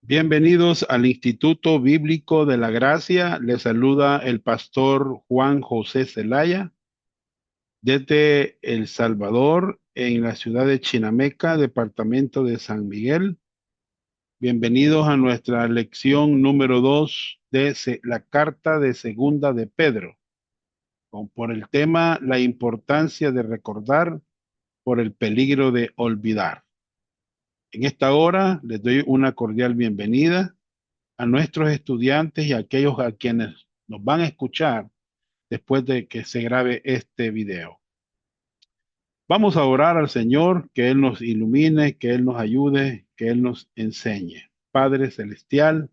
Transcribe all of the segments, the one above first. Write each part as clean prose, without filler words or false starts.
Bienvenidos al Instituto Bíblico de la Gracia. Les saluda el pastor Juan José Zelaya desde El Salvador, en la ciudad de Chinameca, departamento de San Miguel. Bienvenidos a nuestra lección número 2 de la carta de Segunda de Pedro, por el tema la importancia de recordar por el peligro de olvidar. En esta hora les doy una cordial bienvenida a nuestros estudiantes y a aquellos a quienes nos van a escuchar después de que se grabe este video. Vamos a orar al Señor, que Él nos ilumine, que Él nos ayude, que Él nos enseñe. Padre Celestial,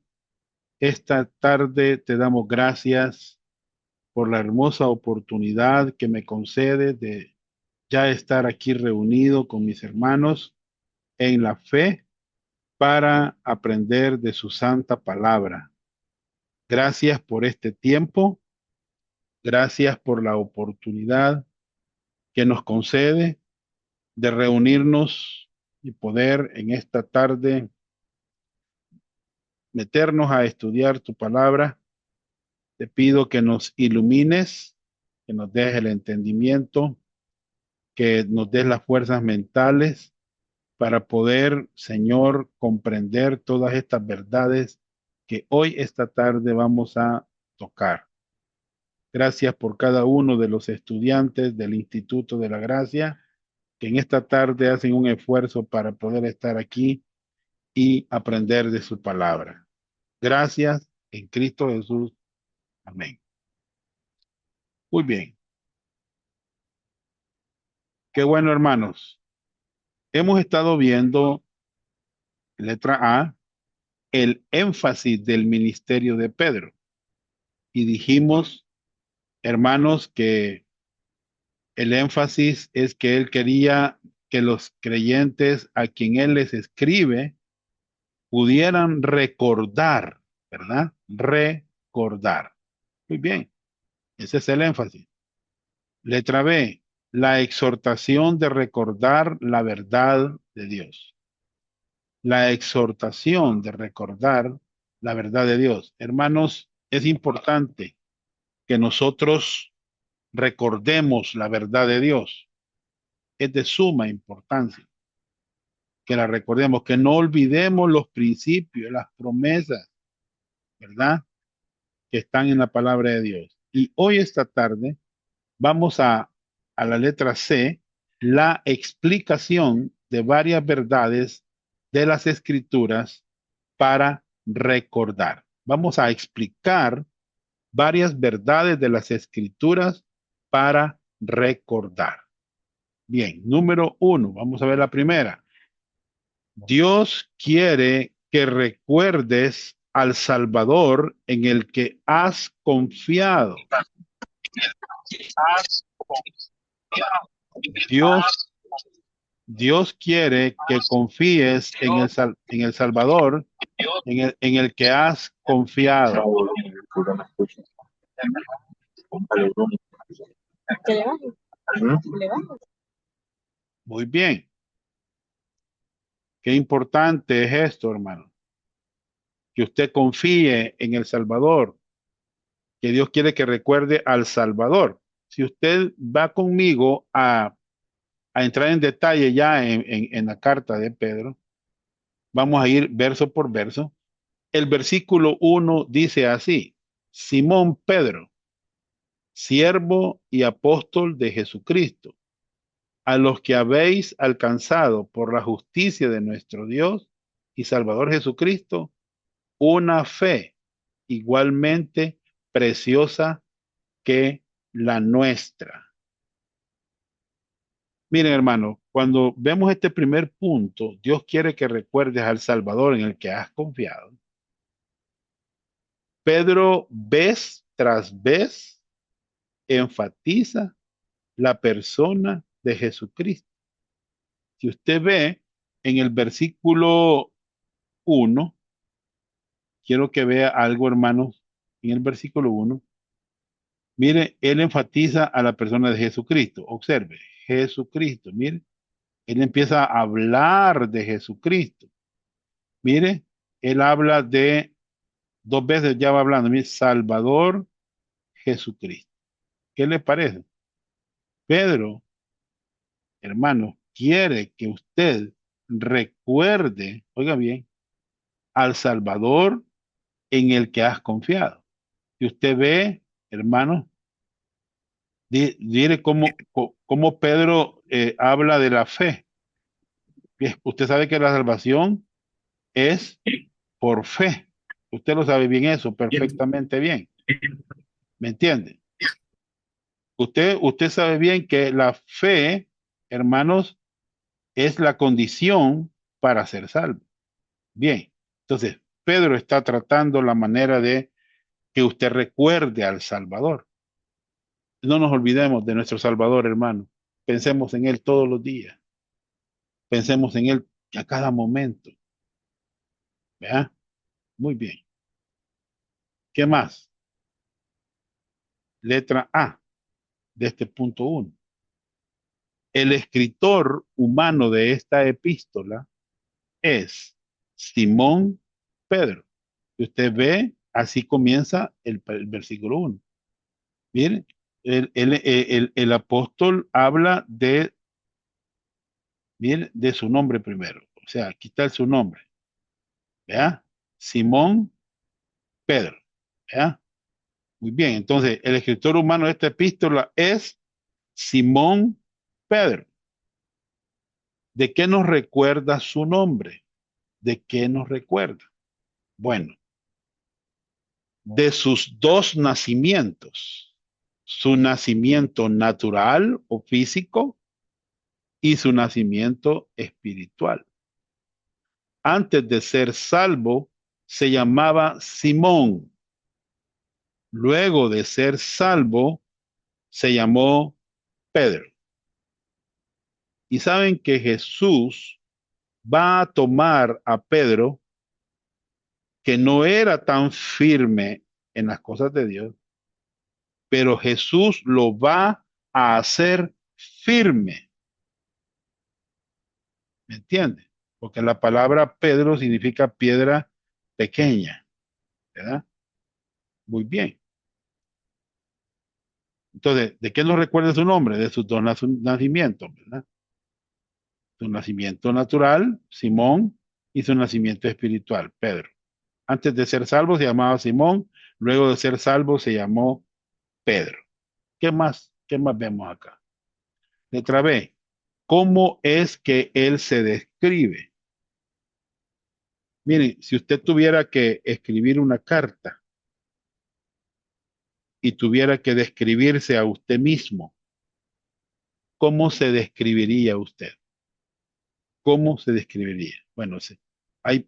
esta tarde te damos gracias por la hermosa oportunidad que me concede de ya estar aquí reunido con mis hermanos en la fe para aprender de su santa palabra. Gracias por este tiempo. Gracias por la oportunidad que nos concede de reunirnos y poder en esta tarde meternos a estudiar tu palabra. Te pido que nos ilumines, que nos des el entendimiento, que nos des las fuerzas mentales para poder, Señor, comprender todas estas verdades que hoy, esta tarde, vamos a tocar. Gracias por cada uno de los estudiantes del Instituto de la Gracia que en esta tarde hacen un esfuerzo para poder estar aquí y aprender de su palabra. Gracias en Cristo Jesús. Amén. Muy bien. Qué bueno, hermanos. Hemos estado viendo, letra A, el énfasis del ministerio de Pedro. Y dijimos, hermanos, que el énfasis es que él quería que los creyentes a quien él les escribe pudieran recordar, ¿verdad? Recordar. Muy bien, ese es el énfasis. Letra B, la exhortación de recordar la verdad de Dios. La exhortación de recordar la verdad de Dios. Hermanos, es importante que nosotros recordemos la verdad de Dios. Es de suma importancia que la recordemos, que no olvidemos los principios, las promesas, ¿verdad? Que están en la palabra de Dios. Y hoy, esta tarde, vamos a la letra C, la explicación de varias verdades de las escrituras para recordar. Vamos a explicar varias verdades de las escrituras para recordar. Bien, número 1, vamos a ver la primera. Dios quiere que recuerdes al Salvador en el que has confiado. Dios, Dios quiere que confíes en el Salvador en el que has confiado. Muy bien. Qué importante es esto, hermano. Que usted confíe en el Salvador. Que Dios quiere que recuerde al Salvador. Si usted va conmigo a entrar en detalle ya en la carta de Pedro, vamos a ir verso por verso. El versículo 1 dice así: Simón Pedro, siervo y apóstol de Jesucristo, a los que habéis alcanzado por la justicia de nuestro Dios y Salvador Jesucristo, una fe igualmente preciosa que la nuestra. Miren, hermano, cuando vemos este primer punto, Dios quiere que recuerdes al Salvador en el que has confiado. Pedro, vez tras vez, enfatiza la persona de Jesucristo. Si usted ve en el versículo 1, quiero que vea algo, hermanos, en el versículo 1. Mire, él enfatiza a la persona de Jesucristo. Observe, Jesucristo, mire, él empieza a hablar de Jesucristo. Mire, él habla de, dos veces ya va hablando, mi Salvador Jesucristo. ¿Qué le parece? Pedro, hermano, quiere que usted recuerde, oiga bien, al Salvador en el que has confiado. Y usted ve, hermano, mire cómo Pedro habla de la fe. Usted sabe que la salvación es por fe. Usted lo sabe bien eso, perfectamente bien. ¿Me entiende? Usted sabe bien que la fe, hermanos, es la condición para ser salvo. Bien, entonces Pedro está tratando la manera de que usted recuerde al Salvador. No nos olvidemos de nuestro Salvador, hermano. Pensemos en Él todos los días. Pensemos en Él a cada momento. ¿Verdad? Muy bien. ¿Qué más? Letra A de este punto 1. El escritor humano de esta epístola es Simón Pedro. Y usted ve, así comienza el versículo 1. Miren, el apóstol habla miren, de su nombre primero. O sea, aquí está su nombre. ¿Vea? Simón Pedro. ¿Vea? Muy bien, entonces el escritor humano de esta epístola es Simón Pedro. ¿De qué nos recuerda su nombre? ¿De qué nos recuerda? Bueno, de sus dos nacimientos, su nacimiento natural o físico y su nacimiento espiritual. Antes de ser salvo, se llamaba Simón. Luego de ser salvo, se llamó Pedro. Y saben que Jesús va a tomar a Pedro, que no era tan firme en las cosas de Dios, pero Jesús lo va a hacer firme. ¿Me entiende? Porque la palabra Pedro significa piedra pequeña, ¿verdad? Muy bien. Entonces, ¿de qué nos recuerda su nombre? De sus dos nacimientos, ¿verdad? Su nacimiento natural, Simón, y su nacimiento espiritual, Pedro. Antes de ser salvo se llamaba Simón, luego de ser salvo se llamó Pedro. ¿Qué más? ¿Qué más vemos acá? Letra B. ¿Cómo es que él se describe? Miren, si usted tuviera que escribir una carta y tuviera que describirse a usted mismo, ¿cómo se describiría usted? ¿Cómo se describiría? Bueno, sí. Hay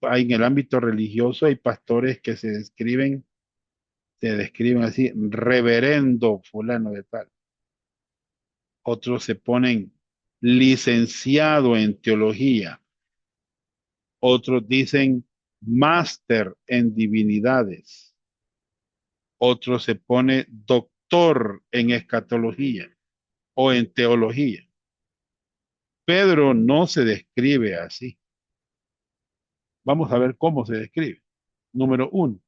en el ámbito religioso, hay pastores que se describen así, reverendo fulano de tal. Otros se ponen licenciado en teología. Otros dicen máster en divinidades. Otros se pone doctor en escatología o en teología. Pedro no se describe así. Vamos a ver cómo se describe. Número 1.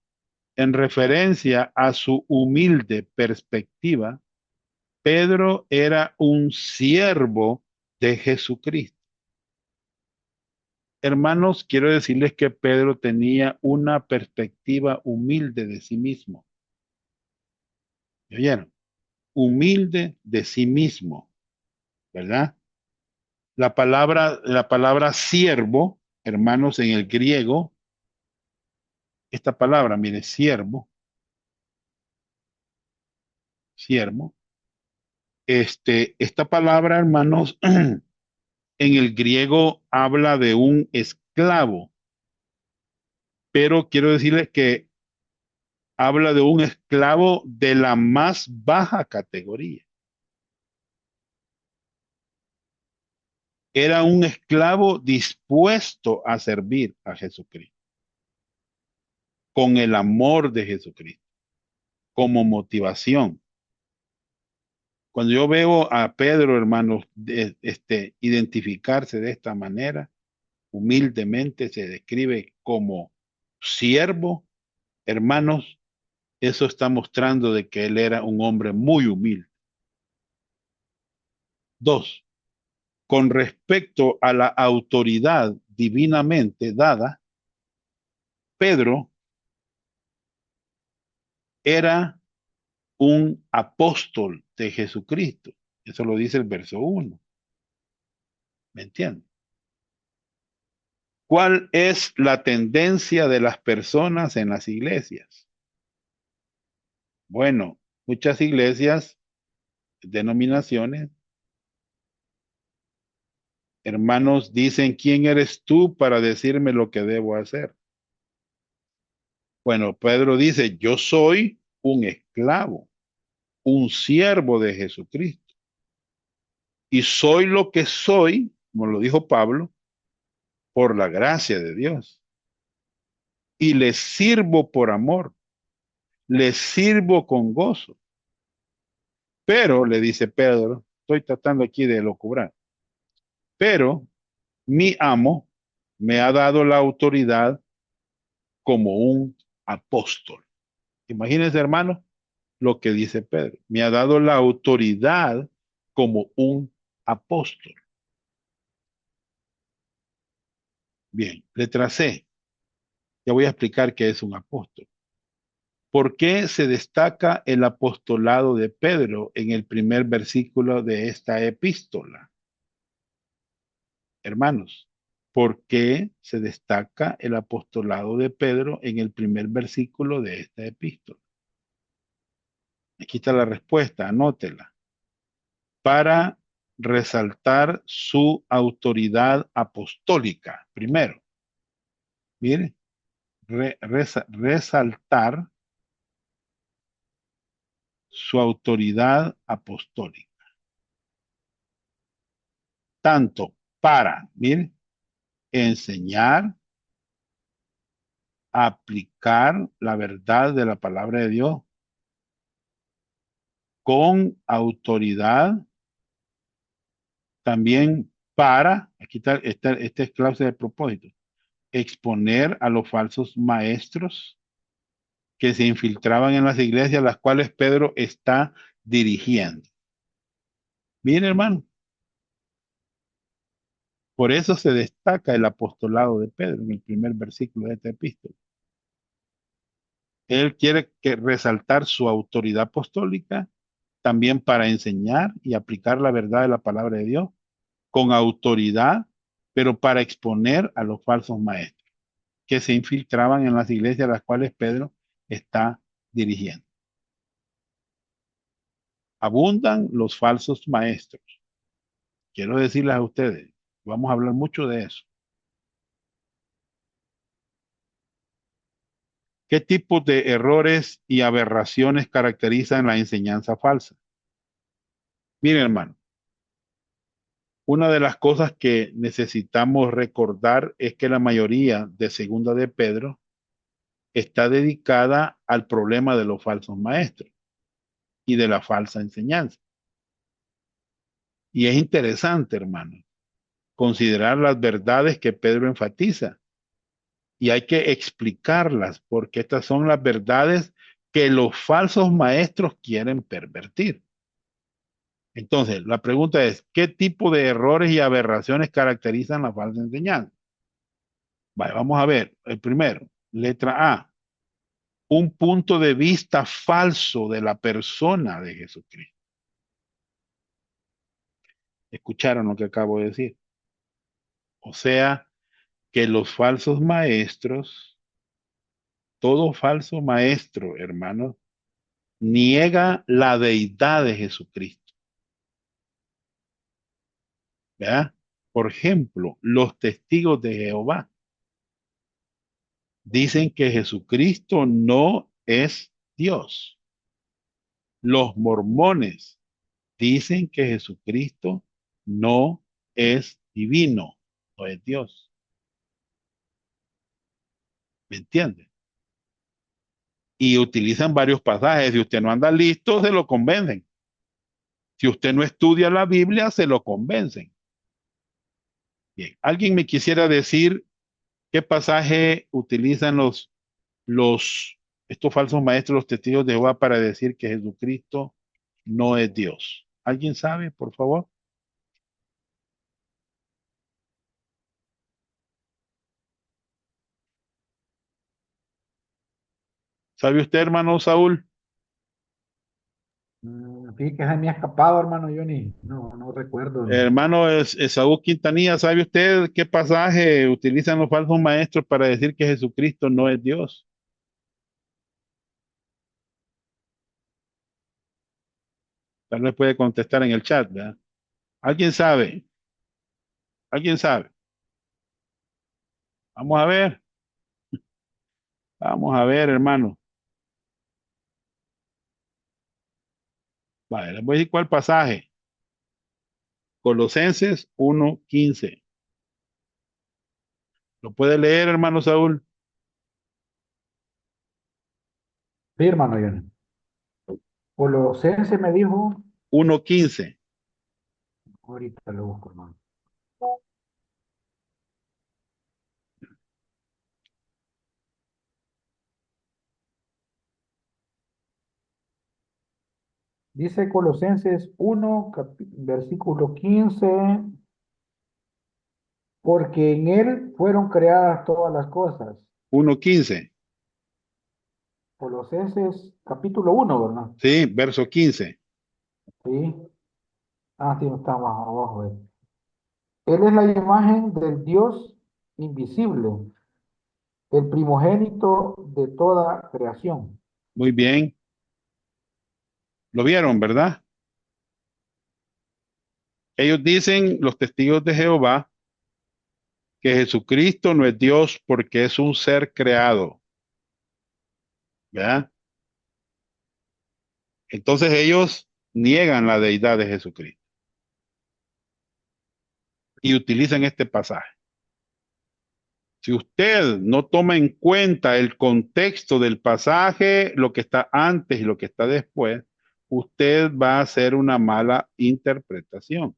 En referencia a su humilde perspectiva, Pedro era un siervo de Jesucristo. Hermanos, quiero decirles que Pedro tenía una perspectiva humilde de sí mismo. ¿Me oyeron? Humilde de sí mismo, ¿verdad? La palabra siervo, hermanos, en el griego, esta palabra, mire, siervo, esta palabra, hermanos, en el griego habla de un esclavo, pero quiero decirles que habla de un esclavo de la más baja categoría. Era un esclavo dispuesto a servir a Jesucristo, con el amor de Jesucristo, como motivación. Cuando yo veo a Pedro, hermanos, identificarse de esta manera, humildemente se describe como siervo, hermanos, eso está mostrando de que él era un hombre muy humilde. Dos, con respecto a la autoridad divinamente dada, Pedro era un apóstol de Jesucristo. Eso lo dice el verso 1. ¿Me entiendes? ¿Cuál es la tendencia de las personas en las iglesias? Bueno, muchas iglesias, denominaciones, hermanos, dicen, ¿quién eres tú para decirme lo que debo hacer? Bueno, Pedro dice, yo soy un esclavo, un siervo de Jesucristo. Y soy lo que soy, como lo dijo Pablo, por la gracia de Dios. Y les sirvo por amor, les sirvo con gozo. Pero, le dice Pedro, estoy tratando aquí de locubrar, pero mi amo me ha dado la autoridad como un apóstol. Imagínense, hermano, lo que dice Pedro. Me ha dado la autoridad como un apóstol. Bien, letra C. Ya voy a explicar qué es un apóstol. ¿Por qué se destaca el apostolado de Pedro en el primer versículo de esta epístola? Hermanos, ¿por qué se destaca el apostolado de Pedro en el primer versículo de esta epístola? Aquí está la respuesta, anótela. Para resaltar su autoridad apostólica, primero. Mire, resaltar su autoridad apostólica. Tanto para, mire, enseñar, aplicar la verdad de la palabra de Dios con autoridad, también para, aquí está, esta es clase de propósito, exponer a los falsos maestros que se infiltraban en las iglesias, las cuales Pedro está dirigiendo. Miren, hermano, por eso se destaca el apostolado de Pedro en el primer versículo de esta epístola. Él quiere resaltar su autoridad apostólica también para enseñar y aplicar la verdad de la palabra de Dios con autoridad, pero para exponer a los falsos maestros que se infiltraban en las iglesias a las cuales Pedro está dirigiendo. Abundan los falsos maestros. Quiero decirles a ustedes, vamos a hablar mucho de eso. ¿Qué tipo de errores y aberraciones caracterizan la enseñanza falsa? Miren, hermano, una de las cosas que necesitamos recordar es que la mayoría de Segunda de Pedro está dedicada al problema de los falsos maestros y de la falsa enseñanza. Y es interesante, hermano, considerar las verdades que Pedro enfatiza. Y hay que explicarlas porque estas son las verdades que los falsos maestros quieren pervertir. Entonces, la pregunta es, ¿qué tipo de errores y aberraciones caracterizan la falsa enseñanza? Vale, vamos a ver. El primero, letra A, un punto de vista falso de la persona de Jesucristo. ¿Escucharon lo que acabo de decir? O sea, que los falsos maestros, todo falso maestro, hermanos, niega la deidad de Jesucristo. ¿Verdad? Por ejemplo, los testigos de Jehová dicen que Jesucristo no es Dios. Los mormones dicen que Jesucristo no es divino, no es Dios. ¿Me entiende? Y utilizan varios pasajes. Si usted no anda listo, se lo convencen. Si usted no estudia la Biblia, se lo convencen. Bien. ¿Alguien me quisiera decir qué pasaje utilizan los, estos falsos maestros, los testigos de Jehová, para decir que Jesucristo no es Dios? ¿Alguien sabe, por favor? ¿Sabe usted, hermano Saúl? Fíjate que se me ha escapado, hermano Johnny. No, no recuerdo. Hermano Esaú Quintanilla, ¿sabe usted qué pasaje utilizan los falsos maestros para decir que Jesucristo no es Dios? Tal vez puede contestar en el chat, ¿verdad? ¿Alguien sabe? ¿Alguien sabe? Vamos a ver, vamos a ver, hermano. Vale, les voy a decir cuál pasaje. Colosenses 1:15. ¿Lo puede leer, hermano Saúl? Sí, hermano Johnny. Colosense me dijo, 1:15. ahorita lo busco, hermano. Dice Colosenses 1, versículo 15, porque en él fueron creadas todas las cosas. 1:15. Colosenses capítulo 1, ¿verdad? Sí, verso 15. Sí. Ah, sí, está más abajo. Él es la imagen del Dios invisible, el primogénito de toda creación. Muy bien. ¿Lo vieron, verdad? Ellos dicen, los testigos de Jehová, que Jesucristo no es Dios porque es un ser creado, ¿verdad? Entonces ellos niegan la deidad de Jesucristo y utilizan este pasaje. Si usted no toma en cuenta el contexto del pasaje, lo que está antes y lo que está después, usted va a hacer una mala interpretación.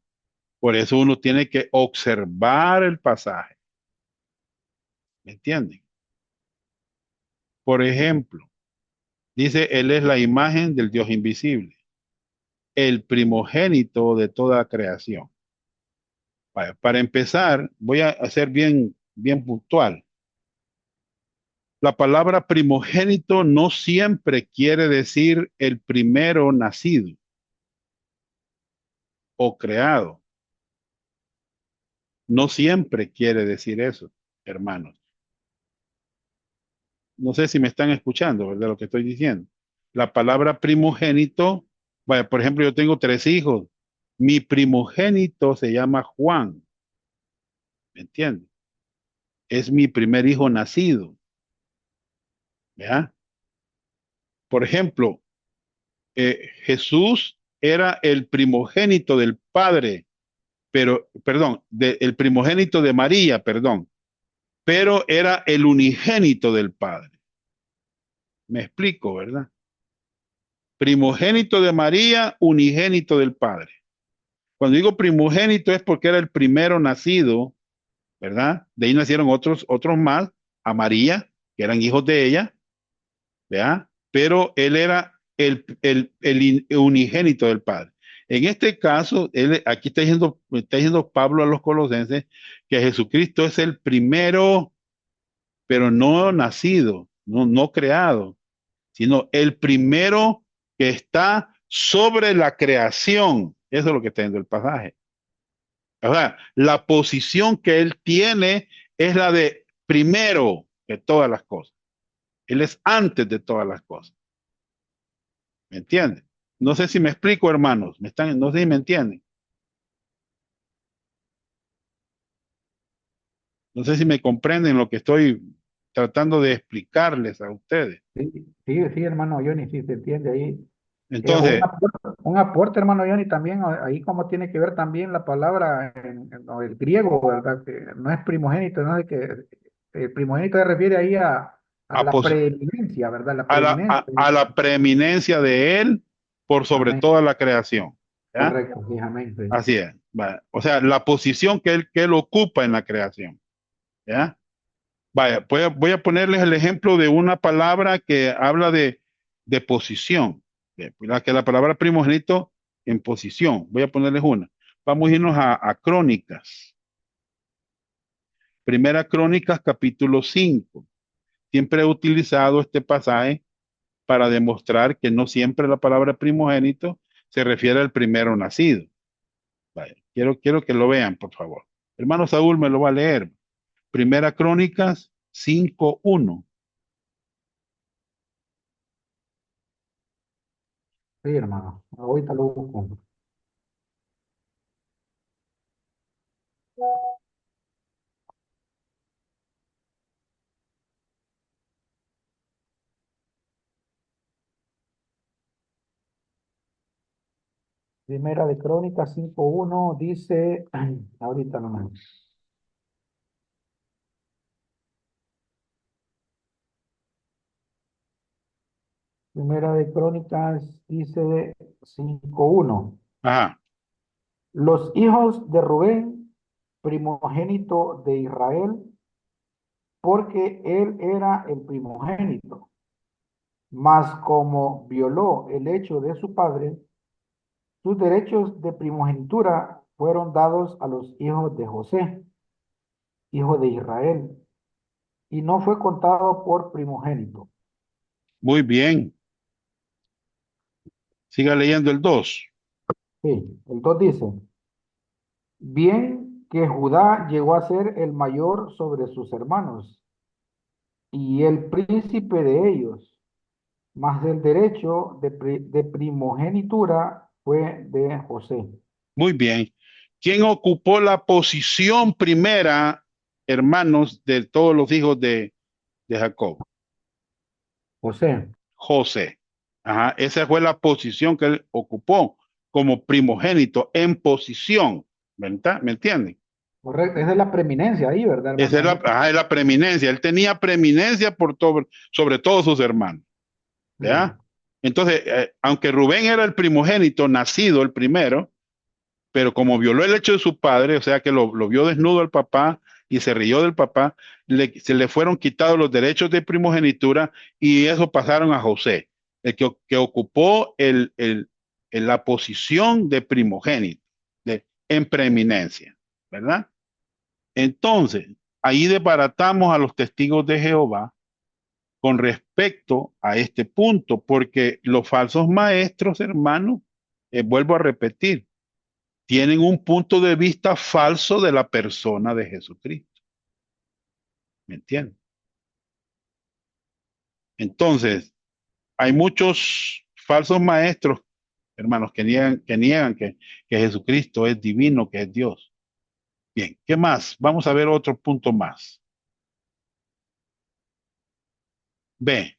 Por eso uno tiene que observar el pasaje. ¿Me entienden? Por ejemplo, dice, Él es la imagen del Dios invisible, el primogénito de toda creación. Vaya, para empezar, voy a hacer bien puntual. La palabra primogénito no siempre quiere decir el primero nacido o creado. No siempre quiere decir eso, hermanos. No sé si me están escuchando, ¿verdad? Lo que estoy diciendo. La palabra primogénito, vaya, por ejemplo, yo tengo 3 hijos. Mi primogénito se llama Juan, ¿me entiendes? Es mi primer hijo nacido, ¿ya? Por ejemplo, Jesús era el primogénito del Padre, pero, perdón, el primogénito de María, perdón, pero era el unigénito del Padre. Me explico, ¿verdad? Primogénito de María, unigénito del Padre. Cuando digo primogénito es porque era el primero nacido, ¿verdad? De ahí nacieron otros más, a María, que eran hijos de ella, ¿verdad? Pero él era el unigénito del Padre. En este caso, aquí está diciendo Pablo a los colosenses que Jesucristo es el primero, pero no nacido, no creado, sino el primero que está sobre la creación. Eso es lo que está diciendo el pasaje. O sea, la posición que él tiene es la de primero de todas las cosas. Él es antes de todas las cosas. ¿Me entienden? No sé si me explico, hermanos. No sé si me entienden. No sé si me comprenden lo que estoy tratando de explicarles a ustedes. Sí, sí, sí, hermano Johnny, sí se entiende ahí. Entonces, Un aporte, hermano Johnny, también ahí como tiene que ver también la palabra en el griego, ¿verdad? Que no es primogénito, no es que el primogénito se refiere ahí a a, la pos- preeminencia, ¿verdad? La a la, preeminencia. a la preeminencia de él por sobre Amén. toda la creación. ¿Ya? Correcto, sí, amén. Sí. Así es. Vaya. O sea, la posición que él ocupa en la creación. ¿Ya? Vaya, voy a ponerles el ejemplo de una palabra que habla de posición. La palabra primogénito en posición. Voy a ponerles una. Vamos a irnos a Crónicas. Primera Crónicas, capítulo 5. Siempre he utilizado este pasaje para demostrar que no siempre la palabra primogénito se refiere al primero nacido. Vaya, quiero que lo vean, por favor. Hermano Saúl me lo va a leer. Primera Crónicas 5:1. Sí, hermano. Ahorita lo busco. Primera de Crónicas 5:1 dice, ahorita nomás. Primera de Crónicas dice 5:1. Ajá, Los hijos de Rubén, primogénito de Israel, porque él era el primogénito. Mas como violó el hecho de su padre, sus derechos de primogenitura fueron dados a los hijos de José, hijo de Israel, y no fue contado por primogénito. muy bien. Siga leyendo el 2. Sí, el 2 dice, bien que Judá llegó a ser el mayor sobre sus hermanos y el príncipe de ellos, mas el derecho de primogenitura fue de José. Muy bien. ¿Quién ocupó la posición primera, hermanos, de todos los hijos de Jacob? José, José. Ajá, esa fue la posición que él ocupó como primogénito en posición. ¿Verdad? ¿Me entienden? correcto, esa es la preeminencia ahí, ¿verdad, Esa hermano? es la preeminencia. Él tenía preeminencia por todo, sobre todos sus hermanos. ¿Ya? Sí, Entonces, aunque Rubén era el primogénito, nacido el primero, pero como violó el hecho de su padre, o sea que lo vio desnudo al papá y se rió del papá, se le fueron quitados los derechos de primogenitura y eso pasaron a José, el que ocupó la posición de primogénito, en preeminencia, ¿verdad? Entonces, ahí desbaratamos a los testigos de Jehová con respecto a este punto, porque los falsos maestros, hermanos, vuelvo a repetir, tienen un punto de vista falso de la persona de Jesucristo. ¿Me entienden? Entonces, hay muchos falsos maestros, hermanos, que Jesucristo es divino, que es Dios. Bien, ¿qué más? Vamos a ver otro punto más. B,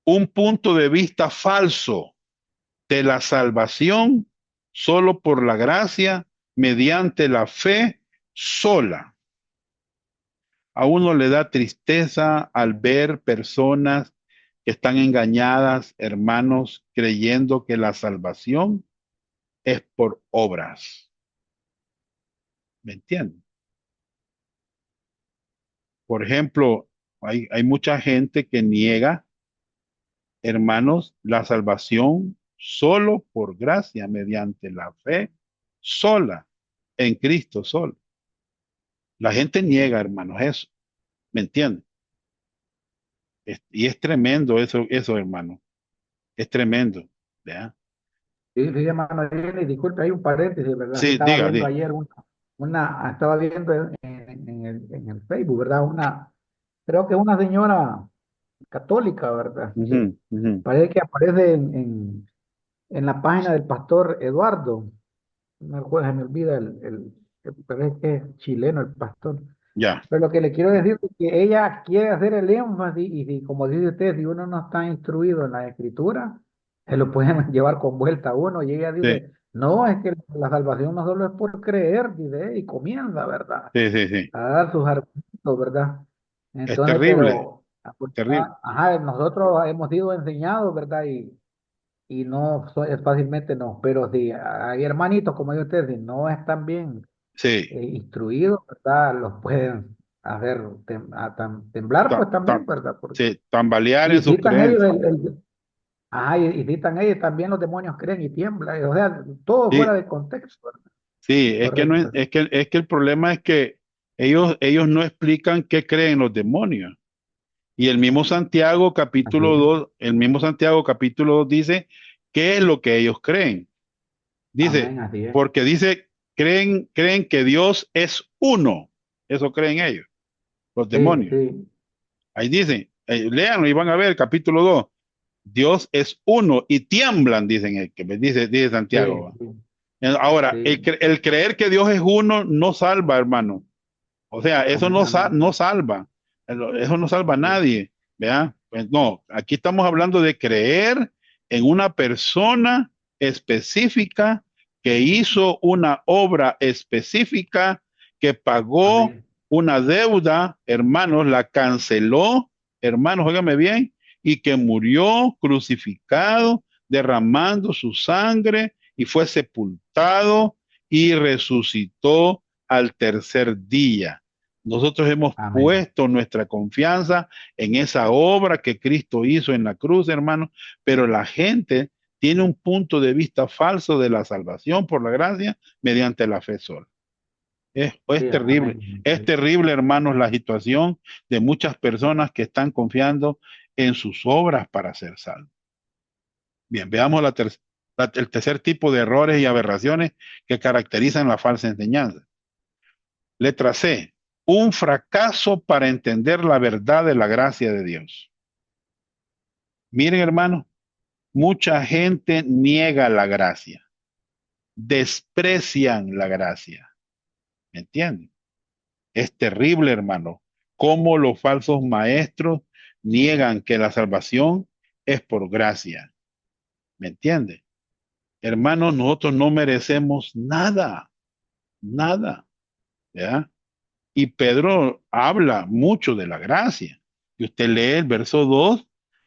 un punto de vista falso de la salvación solo por la gracia, mediante la fe sola. A uno le da tristeza al ver personas que están engañadas, hermanos, creyendo que la salvación es por obras. ¿Me entienden? Por ejemplo, hay mucha gente que niega, hermanos, la salvación solo por gracia, mediante la fe sola, en Cristo solo. La gente niega, hermanos, eso. ¿Me entienden? Y es tremendo eso, hermano. Es tremendo. ¿Ya? sí, sí, hermano, y disculpe, hay un paréntesis, ¿verdad? Sí, Sí, estaba diga, viendo diga. ayer estaba viendo en el Facebook, ¿verdad? Creo que una señora católica, ¿verdad? Que Ujú, ujú. parece que aparece en la página del pastor Eduardo. No recuerdo, se me olvida parece que es chileno el pastor. Ya, Pero lo que le quiero decir es que ella quiere hacer el énfasis y como dice usted, si uno no está instruido en la escritura, se lo pueden llevar con vuelta a uno. Y ella sí, dice, no, es que la salvación no solo es por creer, dice, y comienza, ¿verdad? sí, sí, sí. A dar sus argumentos, ¿verdad? Es Entonces, terrible, pero, terrible. ajá, nosotros hemos sido enseñados, ¿verdad? y no fácilmente no, pero si hay hermanitos como yo ustedes, si no están bien Sí, instruidos, ¿verdad? Los pueden hacer temblar, ta- pues ta- también, ¿verdad? sí, tambalear en Y sus citan ellos creencias. y citan ellos también los demonios creen y tiemblan, o sea, todo fuera Sí, de contexto, ¿verdad? sí, es que no Correcto. es que el problema es que ellos no explican qué creen los demonios. Y el mismo Santiago Así capítulo es. 2, el mismo Santiago capítulo 2 dice qué es lo que ellos creen. Dice, Amén, así es. porque dice, creen que Dios es uno. Eso creen ellos, los Sí, demonios. sí, Ahí dice, léanlo y van a ver capítulo 2. Dios es uno y tiemblan, dicen, dice sí, Santiago. sí, Ahora, sí. el creer que Dios es uno no salva, hermano. O sea, eso Amén, amén. no salva. Eso no salva a Sí, nadie. ¿Vea? Pues no, aquí estamos hablando de creer en una persona específica que hizo una obra específica, que pagó amén. una deuda, hermanos, la canceló, hermanos, óigame bien, y que murió crucificado, derramando su sangre y fue sepultado y resucitó al tercer día. Nosotros hemos Amén. puesto nuestra confianza en esa obra que Cristo hizo en la cruz, hermano, pero la gente tiene un punto de vista falso de la salvación por la gracia mediante la fe sola. Sí, amén. es Sí, terrible, hermanos, la situación de muchas personas que están confiando en sus obras para ser salvos. Bien, veamos el tercer tipo de errores y aberraciones que caracterizan la falsa enseñanza. Letra C, un fracaso para entender la verdad de la gracia de Dios. Miren, hermano, mucha gente niega la gracia, desprecian la gracia. ¿Me entienden? Es terrible, hermano, cómo los falsos maestros niegan que la salvación es por gracia. ¿Me entiende? Hermanos, nosotros no merecemos nada, nada, ¿verdad? Y Pedro habla mucho de la gracia. Y usted lee el verso 2,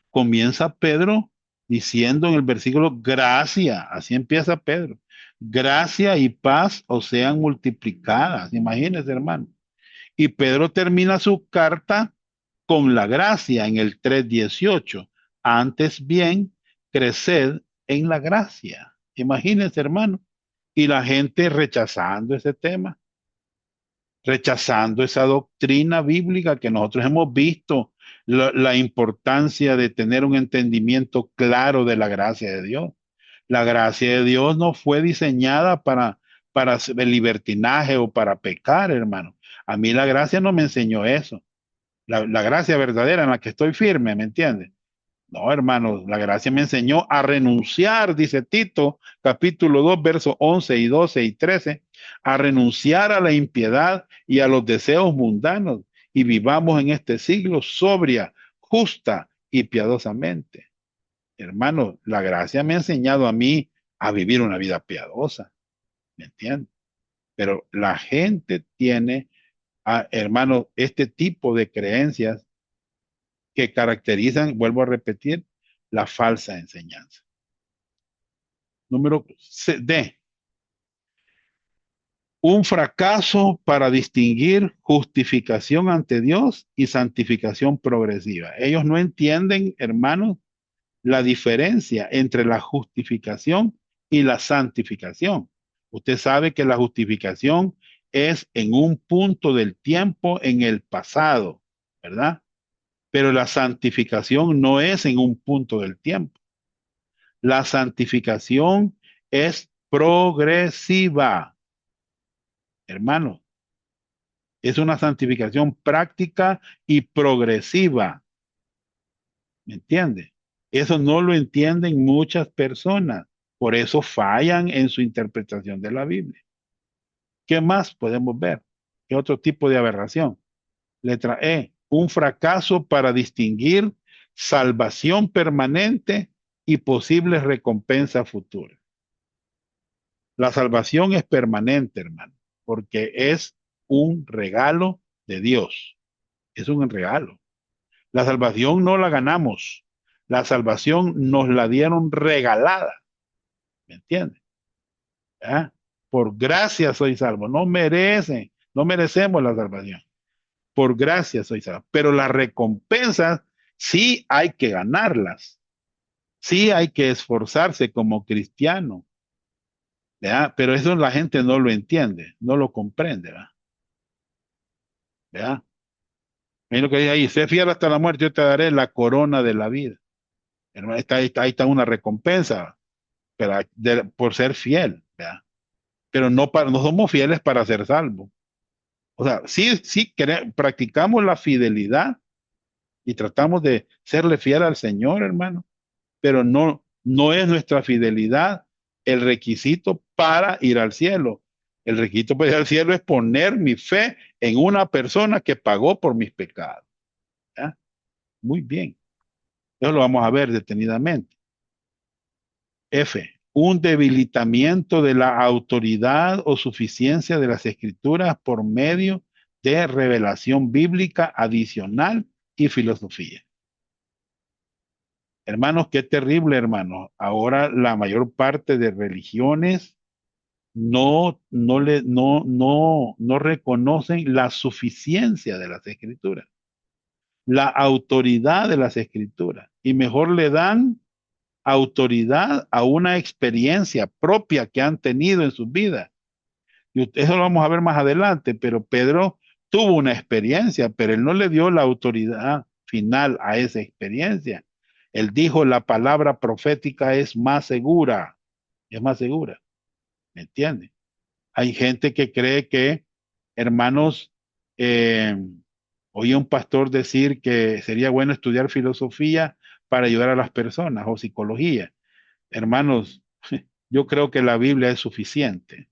comienza Pedro diciendo en el versículo, gracia, así empieza Pedro, gracia y paz os sean multiplicadas. Imagínense, hermano. Y Pedro termina su carta con la gracia en el 3:18. Antes bien, creced en la gracia. Imagínense, hermano. Y la gente rechazando ese tema, rechazando esa doctrina bíblica que nosotros hemos visto, la importancia de tener un entendimiento claro de la gracia de Dios. La gracia de Dios no fue diseñada para el libertinaje o para pecar, hermano. A mí la gracia no me enseñó eso. La gracia verdadera en la que estoy firme, ¿me entiendes? No, hermanos, la gracia me enseñó a renunciar, dice Tito, capítulo 2, versos 11 y 12 y 13, a renunciar a la impiedad y a los deseos mundanos y vivamos en este siglo sobria, justa y piadosamente. Hermanos, la gracia me ha enseñado a mí a vivir una vida piadosa, ¿me entiendes? Pero la gente tiene, hermanos, este tipo de creencias que caracterizan, vuelvo a repetir, la falsa enseñanza. Número D, un fracaso para distinguir justificación ante Dios y santificación progresiva. Ellos no entienden, hermanos, la diferencia entre la justificación y la santificación. Usted sabe que la justificación es en un punto del tiempo en el pasado, ¿verdad? Pero la santificación no es en un punto del tiempo. La santificación es progresiva, hermano. Es una santificación práctica y progresiva. ¿Me entiende? Eso no lo entienden muchas personas. Por eso fallan en su interpretación de la Biblia. ¿Qué más podemos ver? ¿Qué otro tipo de aberración? Letra E, un fracaso para distinguir salvación permanente y posibles recompensas futuras. La salvación es permanente, hermano, porque es un regalo de Dios. Es un regalo. La salvación no la ganamos. La salvación nos la dieron regalada, ¿me entiendes? ¿Ah? Por gracia soy salvo. No merecemos la salvación. Por gracia soy salvo. Pero las recompensas sí hay que ganarlas. Sí hay que esforzarse como cristiano. ¿Verdad? Pero eso la gente no lo entiende, no lo comprende. ¿Verdad? ¿Verdad? Es lo que dice ahí, sé fiel hasta la muerte, yo te daré la corona de la vida. Hermano, ahí está una recompensa, pero por ser fiel. ¿Verdad? Pero no somos fieles para ser salvos. O sea, sí practicamos la fidelidad y tratamos de serle fiel al Señor, hermano, pero no es nuestra fidelidad el requisito para ir al cielo. El requisito para ir al cielo es poner mi fe en una persona que pagó por mis pecados. ¿Ya? Muy bien. Eso lo vamos a ver detenidamente. F. Un debilitamiento de la autoridad o suficiencia de las escrituras por medio de revelación bíblica adicional y filosofía. Hermanos, qué terrible, hermanos. Ahora la mayor parte de religiones no reconocen la suficiencia de las escrituras, la autoridad de las escrituras, y mejor le dan autoridad a una experiencia propia que han tenido en sus vidas. Y eso lo vamos a ver más adelante, pero Pedro tuvo una experiencia, pero él no le dio la autoridad final a esa experiencia. Él dijo, la palabra profética es más segura, ¿me entiende? Hay gente que cree que, hermanos, eh, oí un pastor decir que sería bueno estudiar filosofía para ayudar a las personas o psicología. Hermanos, yo creo que la Biblia es suficiente.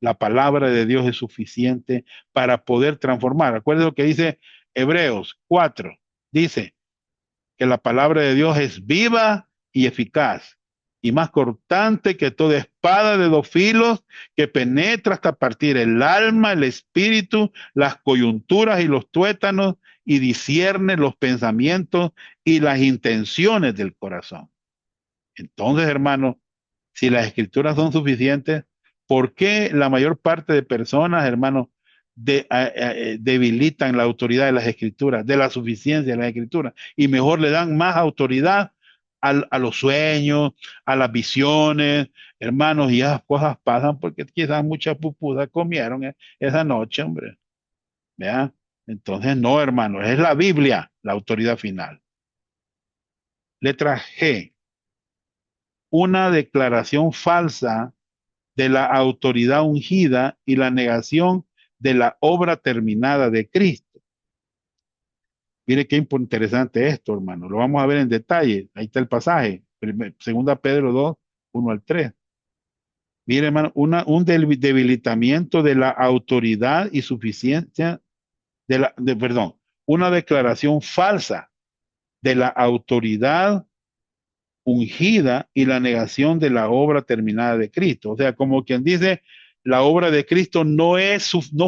La palabra de Dios es suficiente para poder transformar. Recuerden lo que dice Hebreos 4. Dice que la palabra de Dios es viva y eficaz y más cortante que toda espada de dos filos que penetra hasta partir el alma, el espíritu, las coyunturas y los tuétanos y discierne los pensamientos y las intenciones del corazón. Entonces, hermano, si las escrituras son suficientes, ¿por qué la mayor parte de personas, hermanos, debilitan la autoridad de las escrituras, de la suficiencia de las escrituras, y mejor le dan más autoridad a los sueños, a las visiones, hermanos, y esas cosas pasan porque quizás muchas pupusas comieron esa noche, hombre? ¿Vea? Entonces, no, hermanos, es la Biblia la autoridad final. Letra G, una declaración falsa de la autoridad ungida y la negación de la obra terminada de Cristo. Mire qué interesante esto, hermano. Lo vamos a ver en detalle. Ahí está el pasaje. Segunda Pedro 2, 1 al 3. Mire, hermano, un debilitamiento de la autoridad y suficiencia perdón, una declaración falsa de la autoridad ungida y la negación de la obra terminada de Cristo. O sea, como quien dice, la obra de Cristo no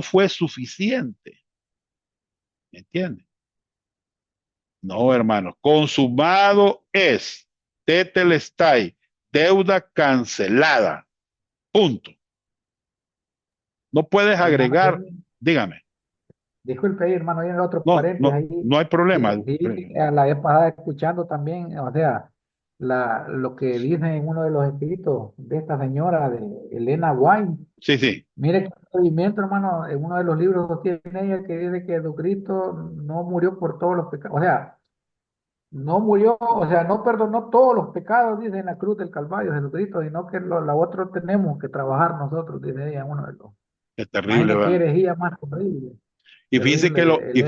fue suficiente. ¿Me entiende? No, hermano. Consumado es. Tetelestai. Deuda cancelada. Punto. No puedes Hermano, agregar. Dígame. disculpe ahí, hermano, hay en el otro No, paréntesis no, ahí. no hay problema. Sí, a la vez pasada escuchando también, o sea, lo que dice en uno de los escritos de esta señora, de Elena White. Sí, sí. Mire qué movimiento, hermano, en uno de los libros tiene ella que dice que Jesucristo no murió por todos los pecados, o sea, no murió, o sea, no perdonó todos los pecados, dice en la cruz del Calvario Jesucristo, sino que la otra tenemos que trabajar nosotros, dice ella en uno de los. Es terrible, Imagine qué ¿verdad? herejía más horrible, Y terrible, Elena.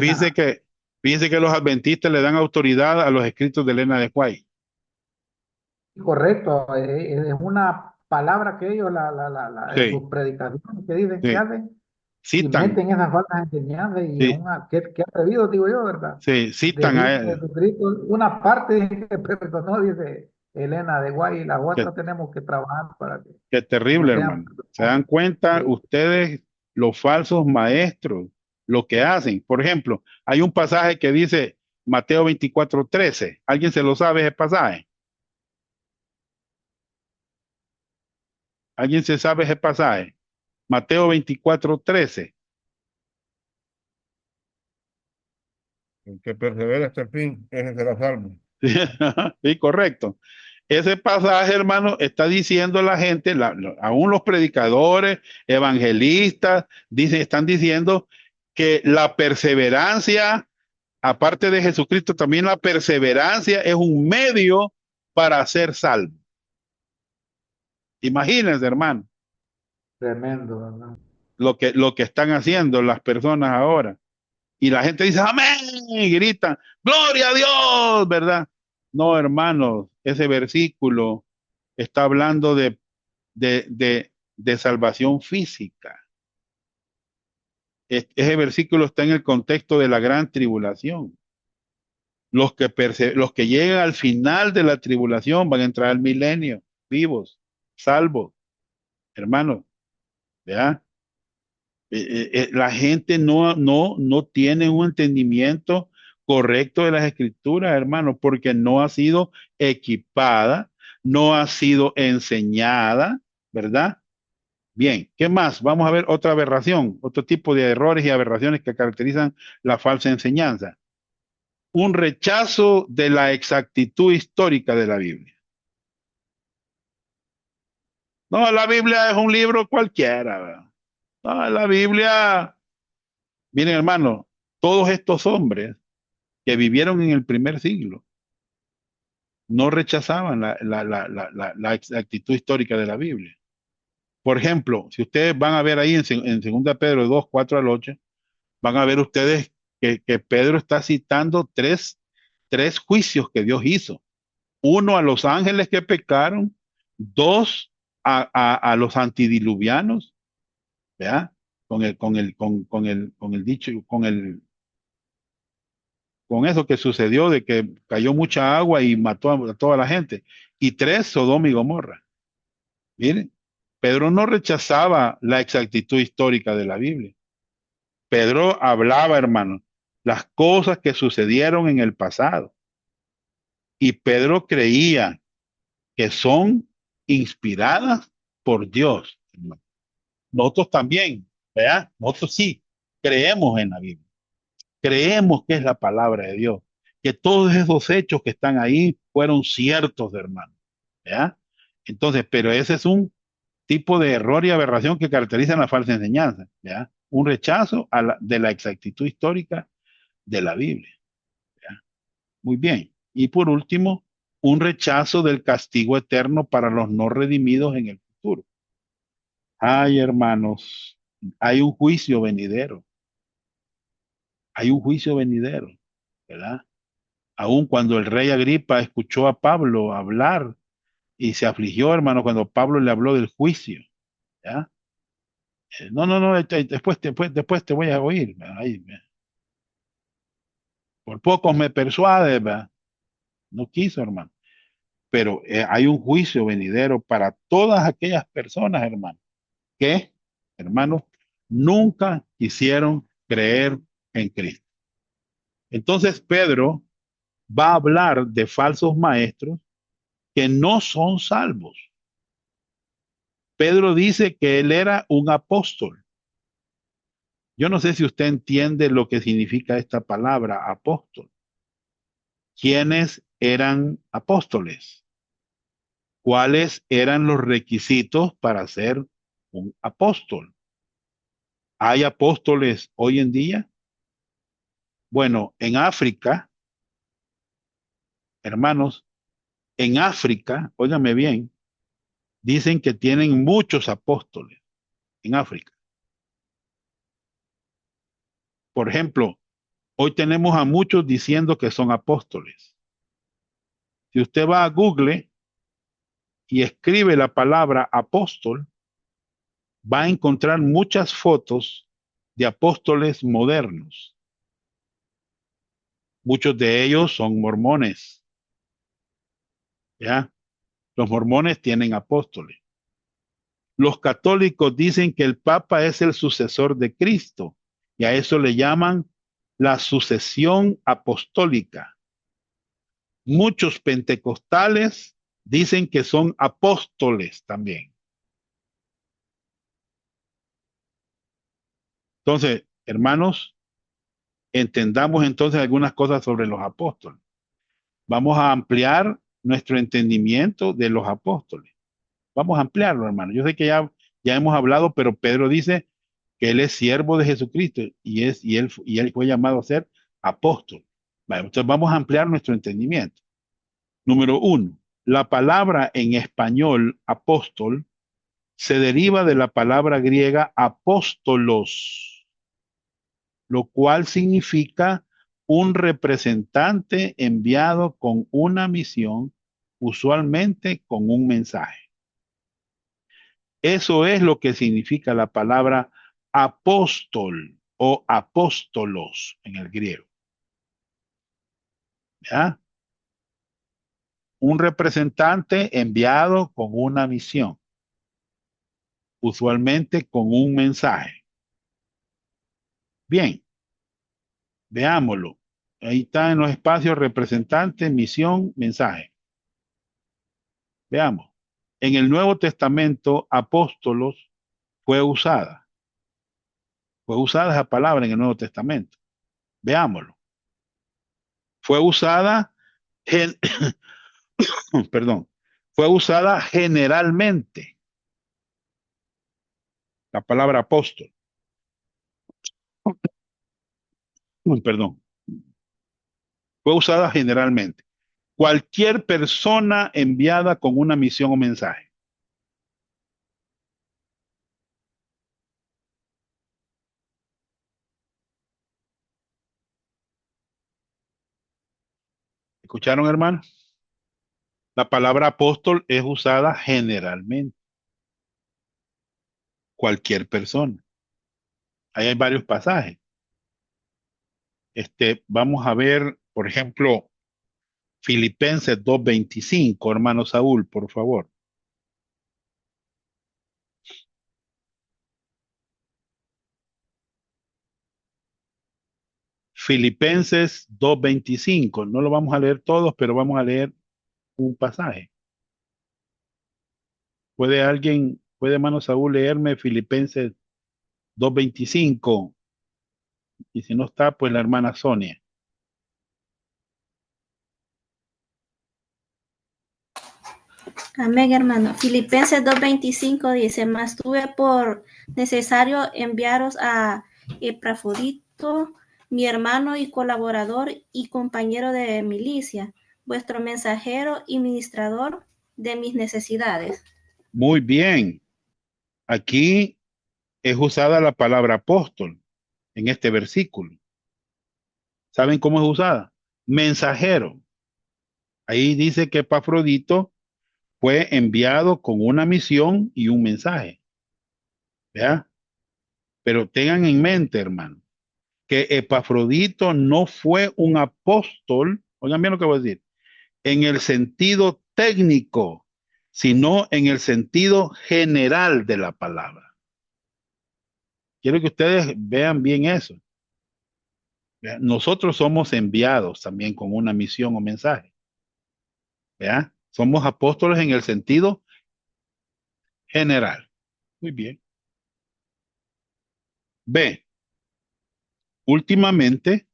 fíjense que los adventistas le dan autoridad a los escritos de Elena de White. Correcto, es una palabra que ellos, en Sí, sus predicaciones que dicen que sí. hacen, y Citan, meten esas falsas enseñanzas y es sí, una, qué atrevido, digo yo, ¿verdad? sí, citan Decir a que él. Jesucristo, una parte que perdonó, dice Elena de Guay, y las Qué, otras tenemos que trabajar para qué que no terrible, sean hermano. ¿Se dan perdonadas. cuenta Sí, ustedes, los falsos maestros, lo que hacen? Por ejemplo, hay un pasaje que dice, Mateo 24:13. ¿Alguien se lo sabe ese pasaje? ¿Alguien se sabe ese pasaje? Mateo 24:13. El que persevera hasta el fin, ese será salvo. Sí, correcto. Ese pasaje, hermano, está diciendo la gente, aún los predicadores, evangelistas, están diciendo que la perseverancia, aparte de Jesucristo, también la perseverancia es un medio para ser salvo. Imagínense, hermano, Tremendo, ¿verdad? lo que están haciendo las personas ahora. Y la gente dice, amén, y gritan, gloria a Dios, ¿verdad? No, hermanos, ese versículo está hablando de salvación física. Ese versículo está en el contexto de la gran tribulación. Los que llegan al final de la tribulación van a entrar al milenio, vivos, salvos, hermanos, ¿verdad? La gente no tiene un entendimiento correcto de las escrituras, hermano, porque no ha sido equipada, no ha sido enseñada, ¿verdad? Bien, ¿qué más? Vamos a ver otra aberración, otro tipo de errores y aberraciones que caracterizan la falsa enseñanza. Un rechazo de la exactitud histórica de la Biblia. No, la Biblia es un libro cualquiera, ¿verdad? No, la Biblia, miren, hermano, todos estos hombres que vivieron en el primer siglo no rechazaban la actitud histórica de la Biblia. Por ejemplo, si ustedes van a ver ahí en 2 Pedro 2, 4 al 8, van a ver ustedes que Pedro está citando tres juicios que Dios hizo. Uno a los ángeles que pecaron, dos a los antidiluvianos, ¿verdad? Con el dicho, con eso que sucedió de que cayó mucha agua y mató a toda la gente. Y tres, Sodoma y Gomorra. Miren, Pedro no rechazaba la exactitud histórica de la Biblia. Pedro hablaba, hermano, las cosas que sucedieron en el pasado. Y Pedro creía que son inspiradas por Dios, hermano. Nosotros también, ¿verdad? Nosotros sí creemos en la Biblia. Creemos que es la palabra de Dios, que todos esos hechos que están ahí fueron ciertos, hermano. ¿Ya? Entonces, pero ese es un tipo de error y aberración que caracteriza la falsa enseñanza, ¿ya? Un rechazo de la exactitud histórica de la Biblia, ¿ya? Muy bien. Y por último, un rechazo del castigo eterno para los no redimidos en el futuro. Ay, hermanos, hay un juicio venidero, hay un juicio venidero, ¿verdad? Aun cuando el rey Agripa escuchó a Pablo hablar y se afligió, hermano, cuando Pablo le habló del juicio, ¿ya? No, no, no, después te voy a oír, ¿verdad? Ahí, ¿verdad? Por pocos me persuade, ¿verdad? No quiso, hermano. Pero hay un juicio venidero para todas aquellas personas, hermano, que, hermanos, nunca quisieron creer en Cristo. Entonces Pedro va a hablar de falsos maestros que no son salvos. Pedro dice que él era un apóstol. Yo no sé si usted entiende lo que significa esta palabra, apóstol. ¿Quiénes eran apóstoles? ¿Cuáles eran los requisitos para ser un apóstol? ¿Hay apóstoles hoy en día? Bueno, en África, hermanos, en África, óigame bien, dicen que tienen muchos apóstoles en África. Por ejemplo, hoy tenemos a muchos diciendo que son apóstoles. Si usted va a Google y escribe la palabra apóstol, va a encontrar muchas fotos de apóstoles modernos. Muchos de ellos son mormones. ¿Ya? Los mormones tienen apóstoles. Los católicos dicen que el Papa es el sucesor de Cristo y a eso le llaman la sucesión apostólica. Muchos pentecostales dicen que son apóstoles también. Entonces, hermanos, entendamos entonces algunas cosas sobre los apóstoles. Vamos a ampliar nuestro entendimiento de los apóstoles. Vamos a ampliarlo, hermano. Yo sé que ya hemos hablado, pero Pedro dice que él es siervo de Jesucristo y él fue llamado a ser apóstol. Vale, entonces vamos a ampliar nuestro entendimiento. Número uno, la palabra en español apóstol se deriva de la palabra griega apóstolos, lo cual significa un representante enviado con una misión, usualmente con un mensaje. Eso es lo que significa la palabra apóstol o apóstolos en el griego. ¿Ya? Un representante enviado con una misión, usualmente con un mensaje. Bien, veámoslo. Ahí está en los espacios representante, misión, mensaje. Veamos. En el Nuevo Testamento, apóstolos fue usada. Fue usada esa palabra en el Nuevo Testamento. Veámoslo. Fue usada, perdón, fue usada generalmente. La palabra apóstol. Perdón. Fue usada generalmente. Cualquier persona enviada con una misión o mensaje. ¿Escucharon, hermano? La palabra apóstol es usada generalmente. Cualquier persona. Ahí hay varios pasajes. Vamos a ver, por ejemplo, Filipenses 2:25, hermano Saúl, por favor. Filipenses 2:25. No lo vamos a leer todos, pero vamos a leer un pasaje. ¿Puede hermano Saúl leerme Filipenses 2:25? Y si no está, pues la hermana Sonia. Amén, hermano. Filipenses 2:25 dice, mas tuve por necesario enviaros a Epafrodito, mi hermano y colaborador y compañero de milicia, vuestro mensajero y ministrador de mis necesidades. Muy bien. Aquí es usada la palabra apóstol en este versículo. ¿Saben cómo es usada? Mensajero. Ahí dice que Epafrodito fue enviado con una misión y un mensaje. ¿Ya? Pero tengan en mente, hermano, que Epafrodito no fue un apóstol, oigan bien lo que voy a decir, en el sentido técnico, sino en el sentido general de la palabra. Quiero que ustedes vean bien eso. ¿Ya? Nosotros somos enviados también con una misión o mensaje. ¿Ya? Somos apóstoles en el sentido general. Muy bien. B. Últimamente,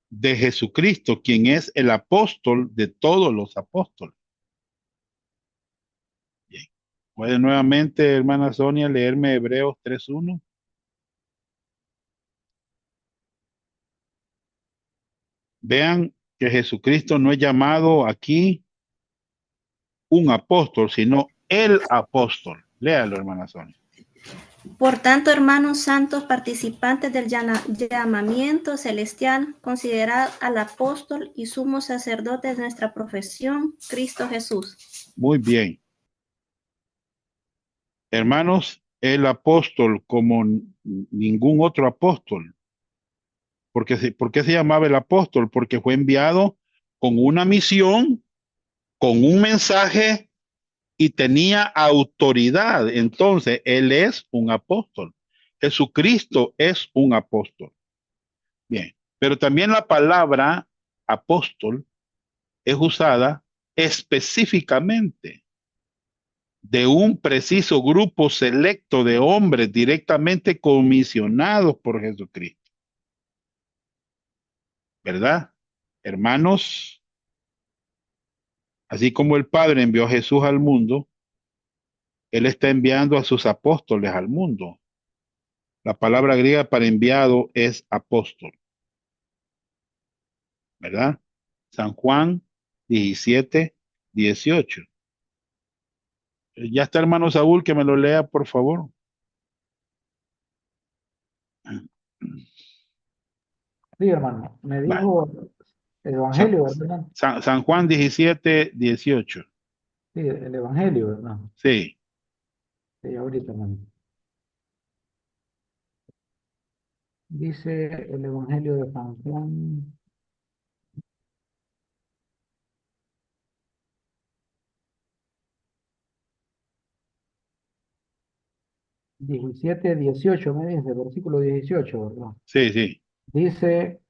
de Jesucristo, quien es el apóstol de todos los apóstoles. Bien. ¿Puede nuevamente, hermana Sonia, leerme Hebreos 3:1? Vean que Jesucristo no es llamado aquí un apóstol, sino el apóstol. Léalo, hermana Sonia. Por tanto, hermanos santos, participantes del llamamiento celestial, considerad al apóstol y sumo sacerdote de nuestra profesión, Cristo Jesús. Muy bien. Hermanos, el apóstol como ningún otro apóstol. ¿Por qué se llamaba el apóstol? Porque fue enviado con una misión, con un mensaje y tenía autoridad. Entonces, él es un apóstol. Jesucristo es un apóstol. Bien. Pero también la palabra apóstol es usada específicamente de un preciso grupo selecto de hombres directamente comisionados por Jesucristo. ¿Verdad? Hermanos, así como el Padre envió a Jesús al mundo, Él está enviando a sus apóstoles al mundo. La palabra griega para enviado es apóstol, ¿verdad? San Juan 17, 18. Ya está, hermano Saúl, que me lo lea, por favor. Sí, hermano. Me Va. dijo el San, Evangelio, ¿verdad? San Juan 17, 18. Sí, el Evangelio, ¿verdad? Sí, Sí, ahorita, hermano. Dice el Evangelio de San Juan. 17, 18 me dice, versículo 18, ¿verdad? sí, sí. Dice,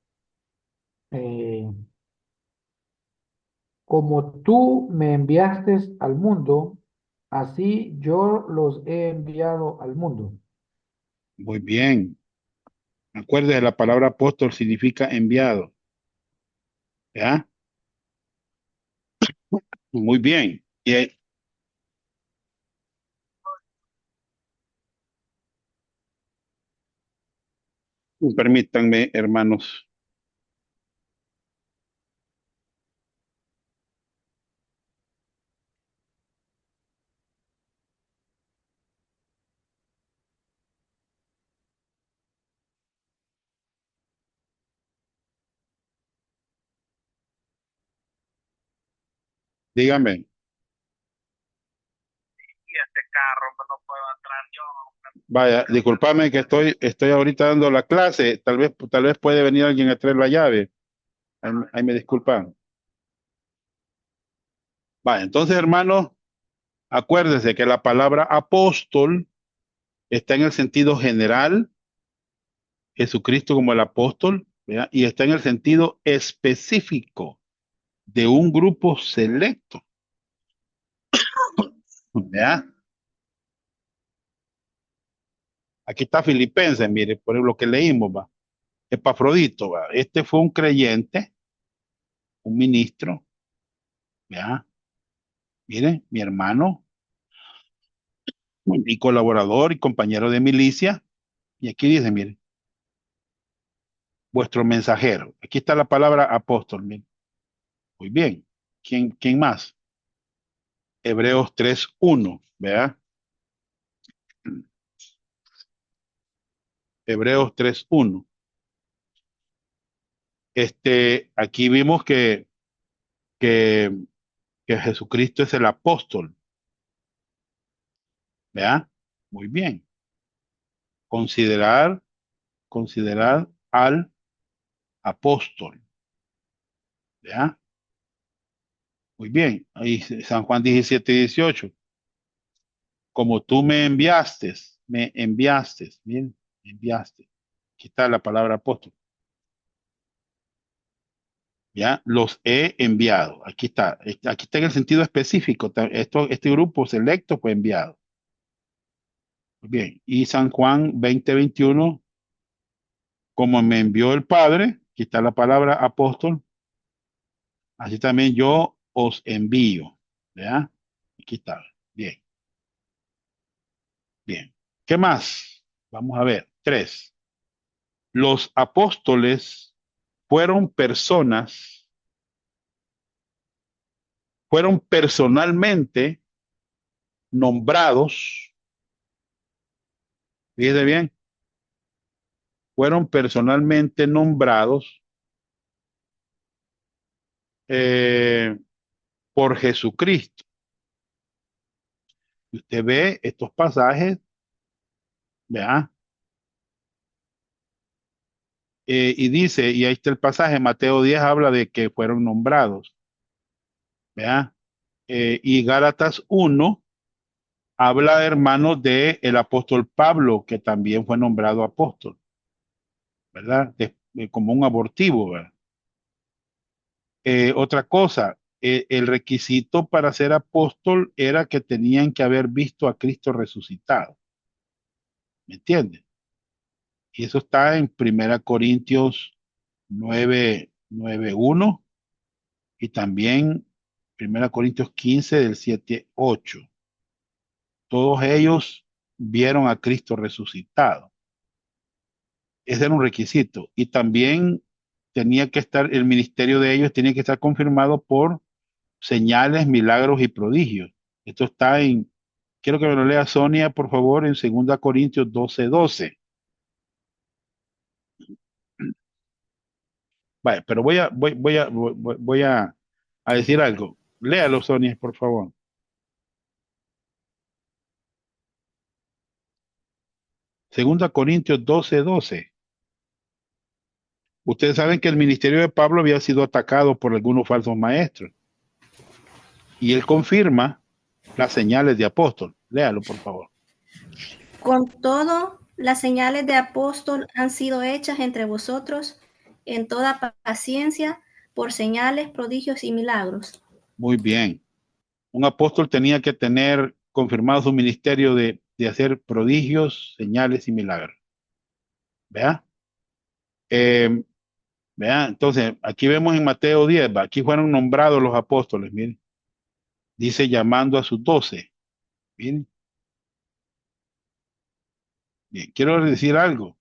eh, como tú me enviaste al mundo, así yo los he enviado al mundo. Muy bien. Acuérdese, la palabra apóstol significa enviado. ¿Ya? Muy bien. Permítanme, hermanos. Dígame. Vaya, discúlpame que estoy ahorita dando la clase. Tal vez puede venir alguien a traer la llave. Ahí me disculpan. Vaya, entonces, hermanos, acuérdese que la palabra apóstol está en el sentido general, Jesucristo como el apóstol, ¿verdad? Y está en el sentido específico de un grupo selecto, ¿verdad? Aquí está Filipenses, mire, por lo que leímos, va. Epafrodito, va. Este fue un creyente, un ministro, ¿verdad? Mire, mi hermano y colaborador y compañero de milicia. Y aquí dice, mire, vuestro mensajero. Aquí está la palabra apóstol, mire. Muy bien. ¿Quién más? Hebreos 3:1, ¿verdad? Hebreos 3:1. Aquí vimos que, que Jesucristo es el apóstol, ¿verdad? Muy bien. Considerar, considerar al apóstol, ¿verdad? Muy bien. Ahí San Juan 17, 18. Como tú me enviaste, bien, me enviaste. Aquí está la palabra apóstol. Ya, los he enviado. Aquí está. Aquí está en el sentido específico. Este grupo selecto fue enviado. Muy bien. Y San Juan 20, 21, como me envió el Padre, aquí está la palabra apóstol, así también yo os envío. ¿Ya? Aquí está. Bien, bien. ¿Qué más? Vamos a ver. 3. Los apóstoles fueron fueron personalmente nombrados, fíjese bien, fueron personalmente nombrados eh, por Jesucristo. Y usted ve estos pasajes, ¿verdad? Y dice, y ahí está el pasaje, Mateo 10 habla de que fueron nombrados, ¿verdad? Y Gálatas 1 habla, hermanos, de el apóstol Pablo, que también fue nombrado apóstol, ¿verdad? como un abortivo, ¿verdad? Otra cosa, el requisito para ser apóstol era que tenían que haber visto a Cristo resucitado. ¿Me entiendes? Y eso está en 1 Corintios 9:1 y también 1 Corintios 15 del 7:8. Todos ellos vieron a Cristo resucitado. Ese era un requisito. Y también tenía que estar, el ministerio de ellos tenía que estar confirmado por señales, milagros y prodigios. Esto está quiero que me lo lea Sonia, por favor, en 2 Corintios 12:12. Vale, pero voy a decir algo. Léalo, Sonia, por favor. 2 Corintios 12:12. Ustedes saben que el ministerio de Pablo había sido atacado por algunos falsos maestros. Y él confirma las señales de apóstol. Léalo, por favor. Con todo, las señales de apóstol han sido hechas entre vosotros en toda paciencia por señales, prodigios y milagros. Muy bien. Un apóstol tenía que tener confirmado su ministerio de hacer prodigios, señales y milagros. ¿Vea? ¿Vea? Entonces, aquí vemos en Mateo 10, ¿va? Aquí fueron nombrados los apóstoles, miren. Dice llamando a sus 12. Miren. Bien, quiero decir algo.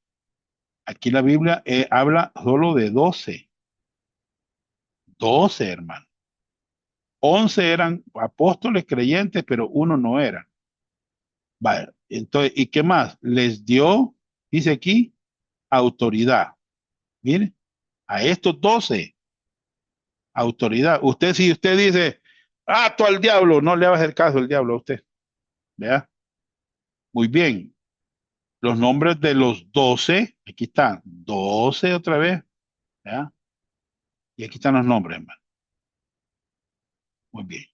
Aquí la Biblia habla solo de 12. 12, hermano. 11 eran apóstoles creyentes, pero uno no era. Vale, entonces, ¿y qué más? Les dio, dice aquí, autoridad. Mire, a estos 12, autoridad. Usted, si usted dice, tú al diablo, no le va a hacer caso al diablo a usted. ¿Vea? Muy bien. Los nombres de los 12, aquí están, 12 otra vez. ¿Vea? Y aquí están los nombres, hermano. Muy bien.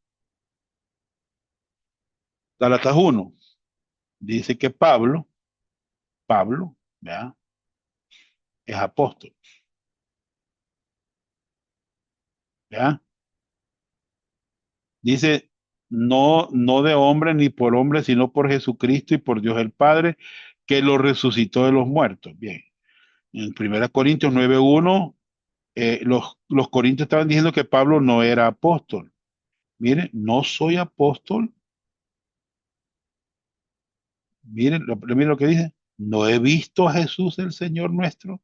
Gálatas 1 dice que Pablo, ¿vea? Es apóstol. ¿Ya? Dice, no, no de hombre ni por hombre, sino por Jesucristo y por Dios el Padre, que lo resucitó de los muertos. Bien. En 1 Corintios 9:1, los corintios estaban diciendo que Pablo no era apóstol. Miren, no soy apóstol. Miren lo que dice. No he visto a Jesús el Señor nuestro.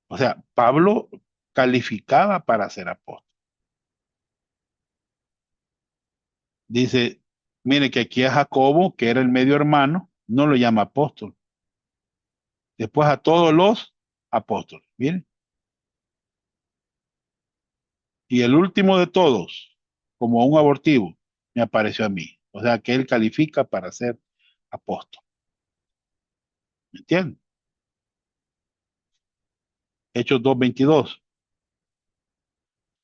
O sea, Pablo calificaba para ser apóstol. Dice, mire que aquí a Jacobo, que era el medio hermano, no lo llama apóstol. Después a todos los apóstoles. Miren. Y el último de todos, como un abortivo, me apareció a mí. O sea que él califica para ser apóstol. ¿Me entienden? Hechos 2:22.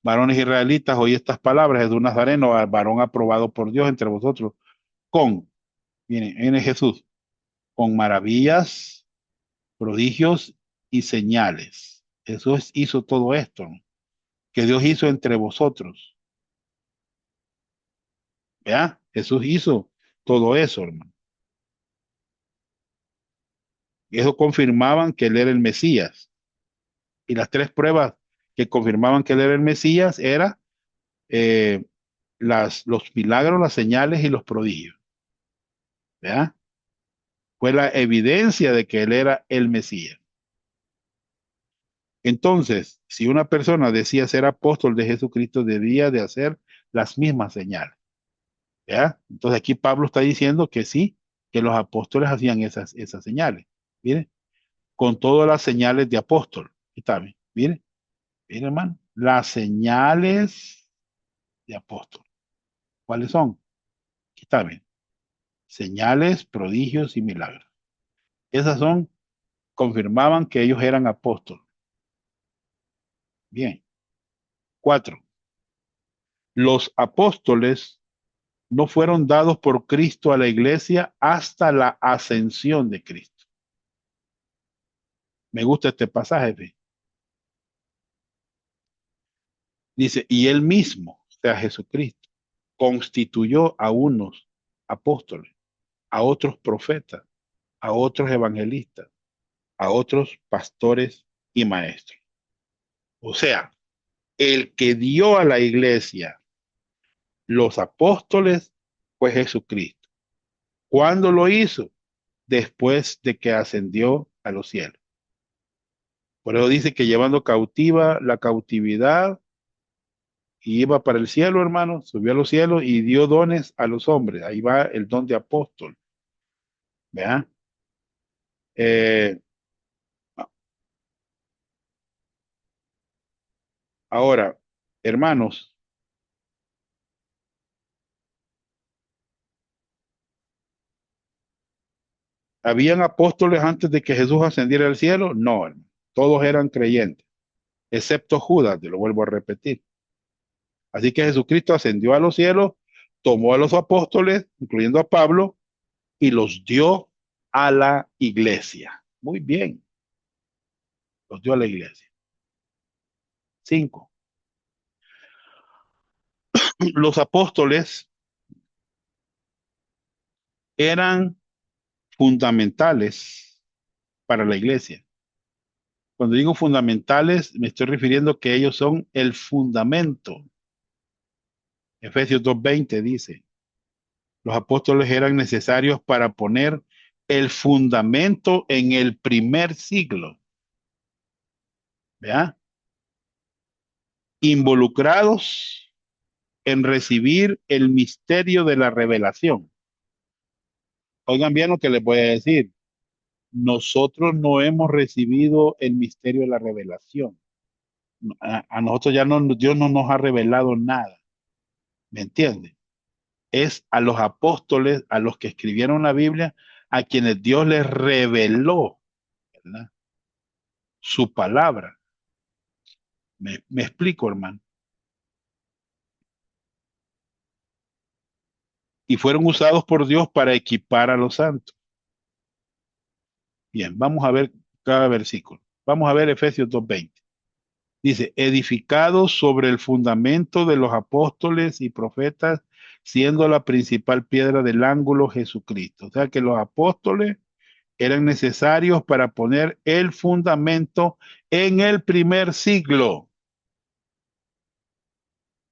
Varones israelitas, oí estas palabras, Jesús Nazareno, varón aprobado por Dios entre vosotros, viene Jesús, con maravillas, prodigios y señales. Jesús hizo todo esto, ¿no? Que Dios hizo entre vosotros. ¿Vea? Jesús hizo todo eso, hermano. Y eso confirmaban que él era el Mesías. Y las tres pruebas que confirmaban que él era el Mesías eran eh, los milagros, las señales y los prodigios. ¿Vea? Fue la evidencia de que él era el Mesías. Entonces, si una persona decía ser apóstol de Jesucristo, debía de hacer las mismas señales. ¿Ya? Entonces aquí Pablo está diciendo que sí, que los apóstoles hacían esas señales. Mire, con todas las señales de apóstol. Está bien. Mire, mire, hermano, las señales de apóstol. ¿Cuáles son? Aquí está bien. Señales, prodigios y milagros. Esas confirmaban que ellos eran apóstoles. Bien. 4. Los apóstoles no fueron dados por Cristo a la iglesia hasta la ascensión de Cristo. Me gusta este pasaje, ve. Dice, y él mismo, o sea, Jesucristo, constituyó a unos apóstoles, a otros profetas, a otros evangelistas, a otros pastores y maestros. O sea, el que dio a la iglesia los apóstoles fue Jesucristo. ¿Cuándo lo hizo? Después de que ascendió a los cielos. Por eso dice que llevando cautiva la cautividad y iba para el cielo, hermano, subió a los cielos y dio dones a los hombres. Ahí va el don de apóstol. ¿Vean? Eh, ahora, hermanos, ¿habían apóstoles antes de que Jesús ascendiera al cielo? No, hermano. Todos eran creyentes, excepto Judas, te lo vuelvo a repetir. Así que Jesucristo ascendió a los cielos, tomó a los apóstoles, incluyendo a Pablo, y los dio a la iglesia. Muy bien, los dio a la iglesia. 5. Los apóstoles eran fundamentales para la iglesia. Cuando digo fundamentales, me estoy refiriendo que ellos son el fundamento. Efesios 2:20 dice, los apóstoles eran necesarios para poner el fundamento en el primer siglo. ¿Vea? Involucrados en recibir el misterio de la revelación. Oigan bien lo que les voy a decir. Nosotros no hemos recibido el misterio de la revelación. A nosotros ya no, Dios no nos ha revelado nada. ¿Me entiende? Es a los apóstoles, a los que escribieron la Biblia, a quienes Dios les reveló, ¿verdad? Su palabra. Me explico, hermano. Y fueron usados por Dios para equipar a los santos. Bien, vamos a ver cada versículo. Vamos a ver Efesios 2:20. Dice, edificados sobre el fundamento de los apóstoles y profetas, siendo la principal piedra del ángulo Jesucristo. O sea que los apóstoles eran necesarios para poner el fundamento en el primer siglo.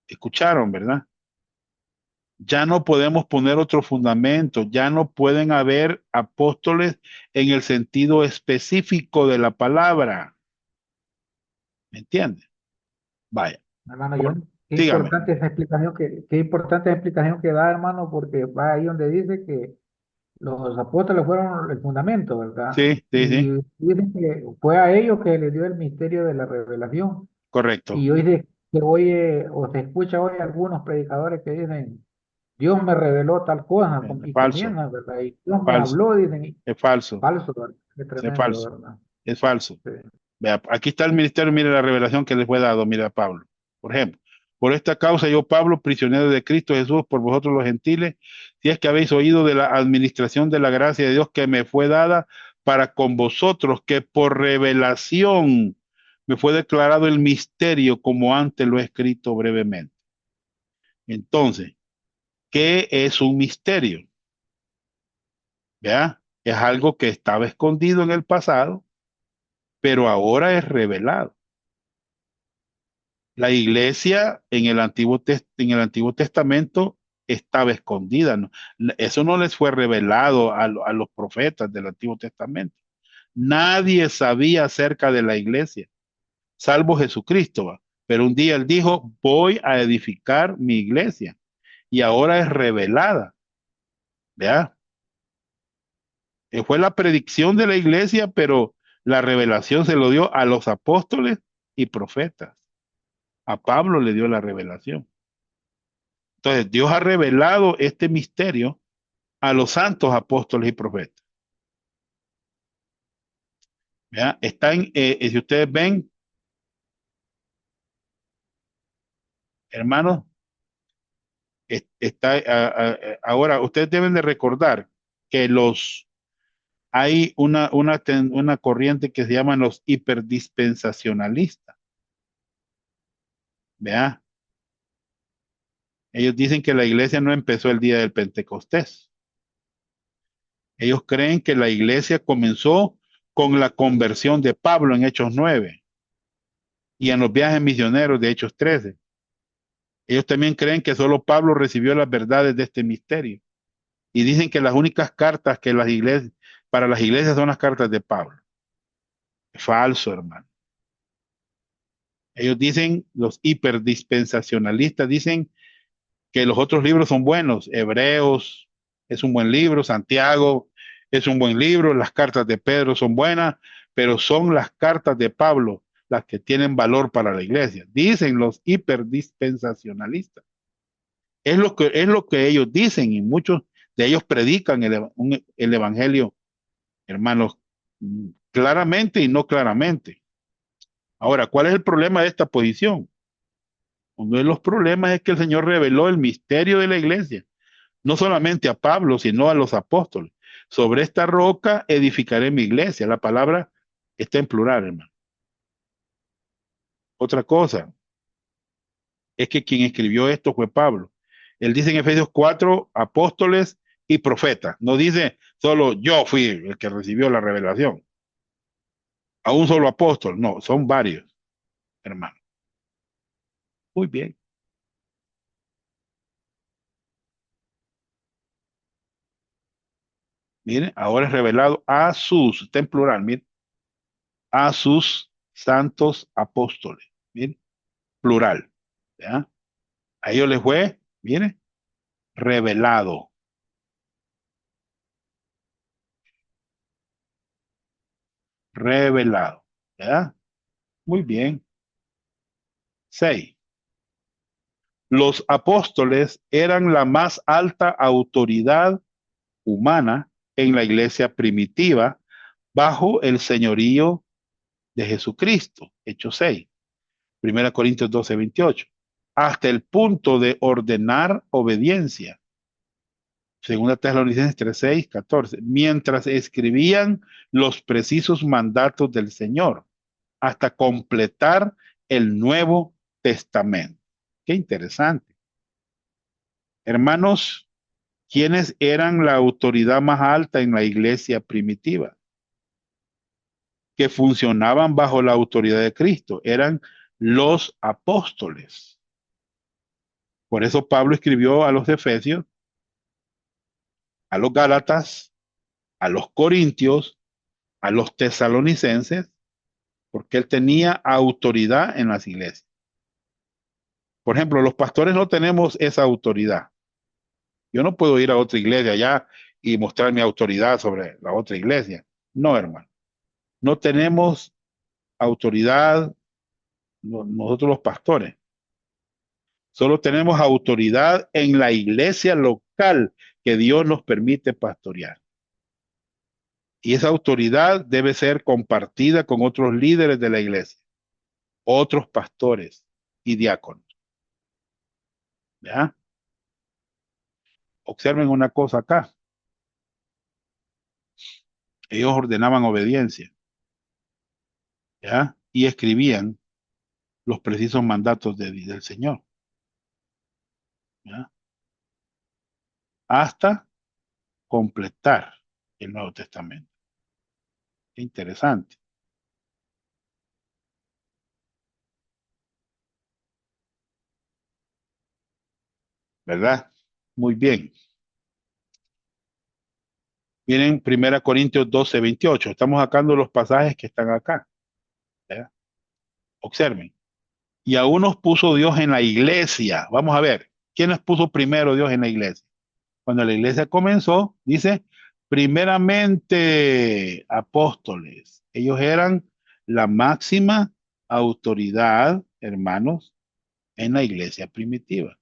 Escucharon, ¿verdad? Ya no podemos poner otro fundamento, ya no pueden haber apóstoles en el sentido específico de la palabra. ¿Me entiende? Vaya, Hermano John, dígame. qué importante esa explicación que da, hermano, porque va ahí donde dice que los apóstoles fueron el fundamento, ¿verdad? Sí, sí, Y sí, dicen que fue a ellos que les dio el misterio de la revelación. correcto. Y hoy se oye o se escucha hoy algunos predicadores que dicen, Dios me reveló tal cosa, Es y falso, comienzan, ¿verdad? Y Dios me falso, habló, dicen, y es falso, falso, ¿verdad? Es es tremendo, falso, ¿verdad? es falso. Sí. Vea, aquí está el ministerio, mire la revelación que les fue dado, mira Pablo. Por ejemplo, por esta causa yo, Pablo, prisionero de Cristo Jesús, por vosotros los gentiles, si es que habéis oído de la administración de la gracia de Dios que me fue dada para con vosotros, que por revelación me fue declarado el misterio como antes lo he escrito brevemente. Entonces, ¿qué es un misterio? ¿Vea? Es algo que estaba escondido en el pasado, pero ahora es revelado. La iglesia en el Antiguo Testamento estaba escondida, ¿no? Eso no les fue revelado a los profetas del Antiguo Testamento. Nadie sabía acerca de la iglesia, salvo Jesucristo, ¿va? Pero un día él dijo, voy a edificar mi iglesia y ahora es revelada. ¿Vea? Fue la predicción de la iglesia, pero la revelación se lo dio a los apóstoles y profetas. A Pablo le dio la revelación. Entonces, Dios ha revelado este misterio a los santos apóstoles y profetas. ¿Ya? Está si ustedes ven, hermanos, está ahora, ustedes deben de recordar que hay una corriente que se llaman los hiperdispensacionalistas. Vea, ellos dicen que la iglesia no empezó el día del Pentecostés. Ellos creen que la iglesia comenzó con la conversión de Pablo en Hechos 9 y en los viajes misioneros de Hechos 13. Ellos también creen que solo Pablo recibió las verdades de este misterio. Y dicen que las únicas cartas que para las iglesias son las cartas de Pablo. Falso, hermano. Ellos dicen, los hiperdispensacionalistas dicen que los otros libros son buenos. Hebreos es un buen libro, Santiago es un buen libro, las cartas de Pedro son buenas, pero son las cartas de Pablo las que tienen valor para la iglesia. Dicen los hiperdispensacionalistas. Es lo que ellos dicen y muchos de ellos predican el evangelio, hermanos, claramente y no claramente. Ahora, ¿cuál es el problema de esta posición? Uno de los problemas es que el Señor reveló el misterio de la iglesia, no solamente a Pablo, sino a los apóstoles. Sobre esta roca edificaré mi iglesia. La palabra está en plural, hermano. Otra cosa es que quien escribió esto fue Pablo. Él dice en Efesios 4, apóstoles y profetas. No dice solo yo fui el que recibió la revelación. A un solo apóstol. No, son varios, hermano. Muy bien. Miren, ahora es revelado a sus, está en plural, miren, a sus santos apóstoles. Miren, plural. ¿Ya? A ellos les fue, miren, revelado. Revelado. ¿Ya? Muy bien. 6. Los apóstoles eran la más alta autoridad humana en la iglesia primitiva bajo el señorío de Jesucristo. Hechos 6. 1 Corintios 12:28. Hasta el punto de ordenar obediencia. 2 Tesalonicenses 3:6-14. Mientras escribían los precisos mandatos del Señor hasta completar el Nuevo Testamento. Qué interesante. Hermanos, ¿quiénes eran la autoridad más alta en la iglesia primitiva? Que funcionaban bajo la autoridad de Cristo. Eran los apóstoles. Por eso Pablo escribió a los Efesios, a los Gálatas, a los Corintios, a los Tesalonicenses, porque él tenía autoridad en las iglesias. Por ejemplo, los pastores no tenemos esa autoridad. Yo no puedo ir a otra iglesia allá y mostrar mi autoridad sobre la otra iglesia. No, hermano. No tenemos autoridad nosotros los pastores. Solo tenemos autoridad en la iglesia local que Dios nos permite pastorear. Y esa autoridad debe ser compartida con otros líderes de la iglesia, otros pastores y diáconos. ¿Ya? Observen una cosa acá. Ellos ordenaban obediencia, ¿ya? Y escribían los precisos mandatos del Señor, ¿ya? Hasta completar el Nuevo Testamento. Qué interesante, ¿verdad? Muy bien. Miren 1 Corintios 12:28. Estamos sacando los pasajes que están acá, ¿ya? Observen. Y aún nos puso Dios en la iglesia. Vamos a ver, ¿quién nos puso primero Dios en la iglesia? Cuando la iglesia comenzó, dice, primeramente apóstoles. Ellos eran la máxima autoridad, hermanos, en la iglesia primitiva.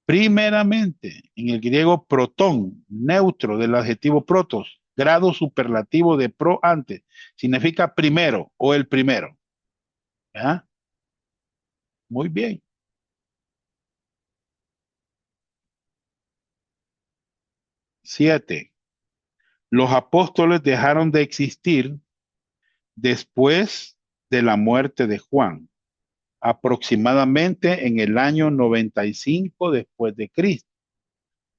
Primeramente, en el griego protón, neutro del adjetivo protos, grado superlativo de pro antes, significa primero o el primero. ¿Ya? Muy bien. 7. Los apóstoles dejaron de existir después de la muerte de Juan, aproximadamente en el año 95 después de Cristo.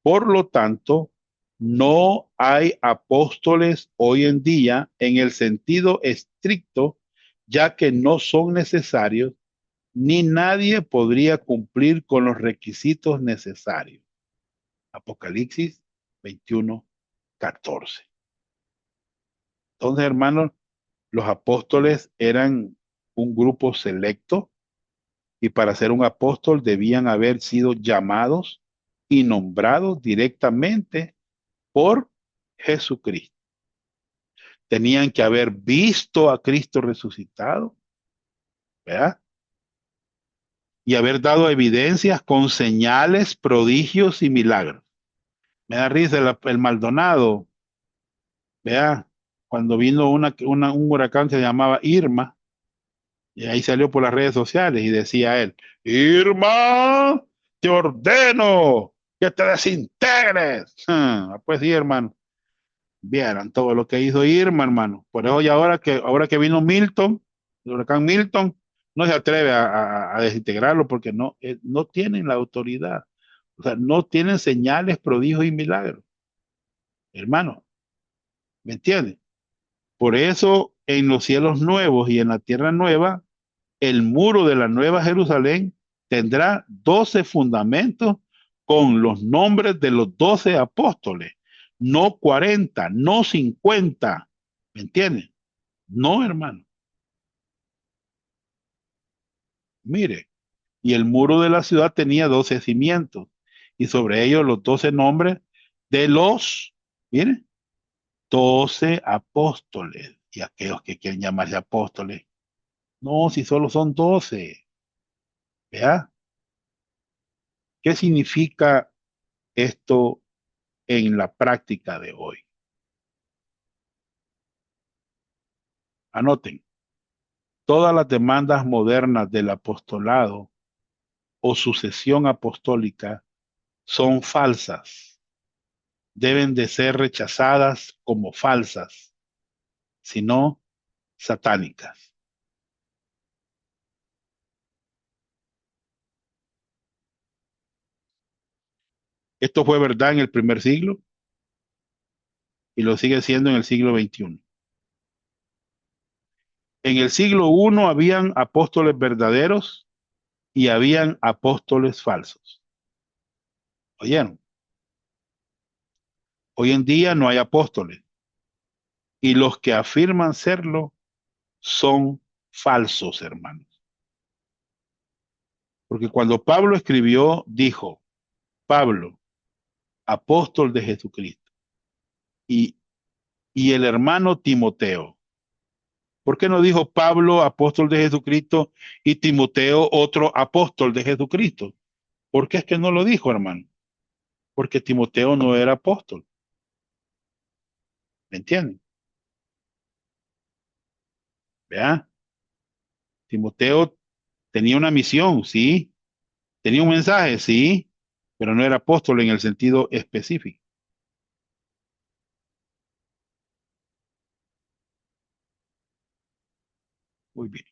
Por lo tanto, no hay apóstoles hoy en día en el sentido estricto, ya que no son necesarios, ni nadie podría cumplir con los requisitos necesarios. Apocalipsis 21:14. Entonces, hermanos, los apóstoles eran un grupo selecto y para ser un apóstol debían haber sido llamados y nombrados directamente por Jesucristo. Tenían que haber visto a Cristo resucitado, ¿verdad? Y haber dado evidencias con señales, prodigios y milagros. Me da risa el Maldonado, ¿verdad? Cuando vino un huracán que se llamaba Irma, y ahí salió por las redes sociales y decía él: Irma, te ordeno que te desintegres. Pues sí, hermano. Vieran todo lo que hizo Irma, hermano. Por eso, y ahora que vino Milton, el huracán Milton, no se atreve a desintegrarlo porque no tienen la autoridad. O sea, no tienen señales, prodigios y milagros. Hermano, ¿me entiendes? Por eso en los cielos nuevos y en la tierra nueva, el muro de la nueva Jerusalén tendrá 12 fundamentos con los nombres de los 12 apóstoles, no 40, no 50. ¿Me entiendes? No, hermano. Mire, y el muro de la ciudad tenía 12 cimientos y sobre ellos los 12 nombres de los, mire, 12 apóstoles. Y aquellos que quieren llamarse apóstoles, no, si solo son 12. ¿Vea? ¿Qué significa esto en la práctica de hoy? Anoten, todas las demandas modernas del apostolado o sucesión apostólica son falsas. Deben de ser rechazadas como falsas, sino satánicas. Esto fue verdad en el primer siglo y lo sigue siendo en el siglo XXI. En el siglo I habían apóstoles verdaderos y habían apóstoles falsos. ¿Oyeron? Hoy en día no hay apóstoles y los que afirman serlo son falsos, hermanos. Porque cuando Pablo escribió, dijo: Pablo, apóstol de Jesucristo, y, y el hermano Timoteo. ¿Por qué no dijo Pablo, apóstol de Jesucristo, y Timoteo, otro apóstol de Jesucristo? ¿Por qué es que no lo dijo, hermano? Porque Timoteo no era apóstol. ¿Me entienden? ¿Vea? Timoteo tenía una misión, sí. Tenía un mensaje, sí, pero no era apóstol en el sentido específico. Muy bien.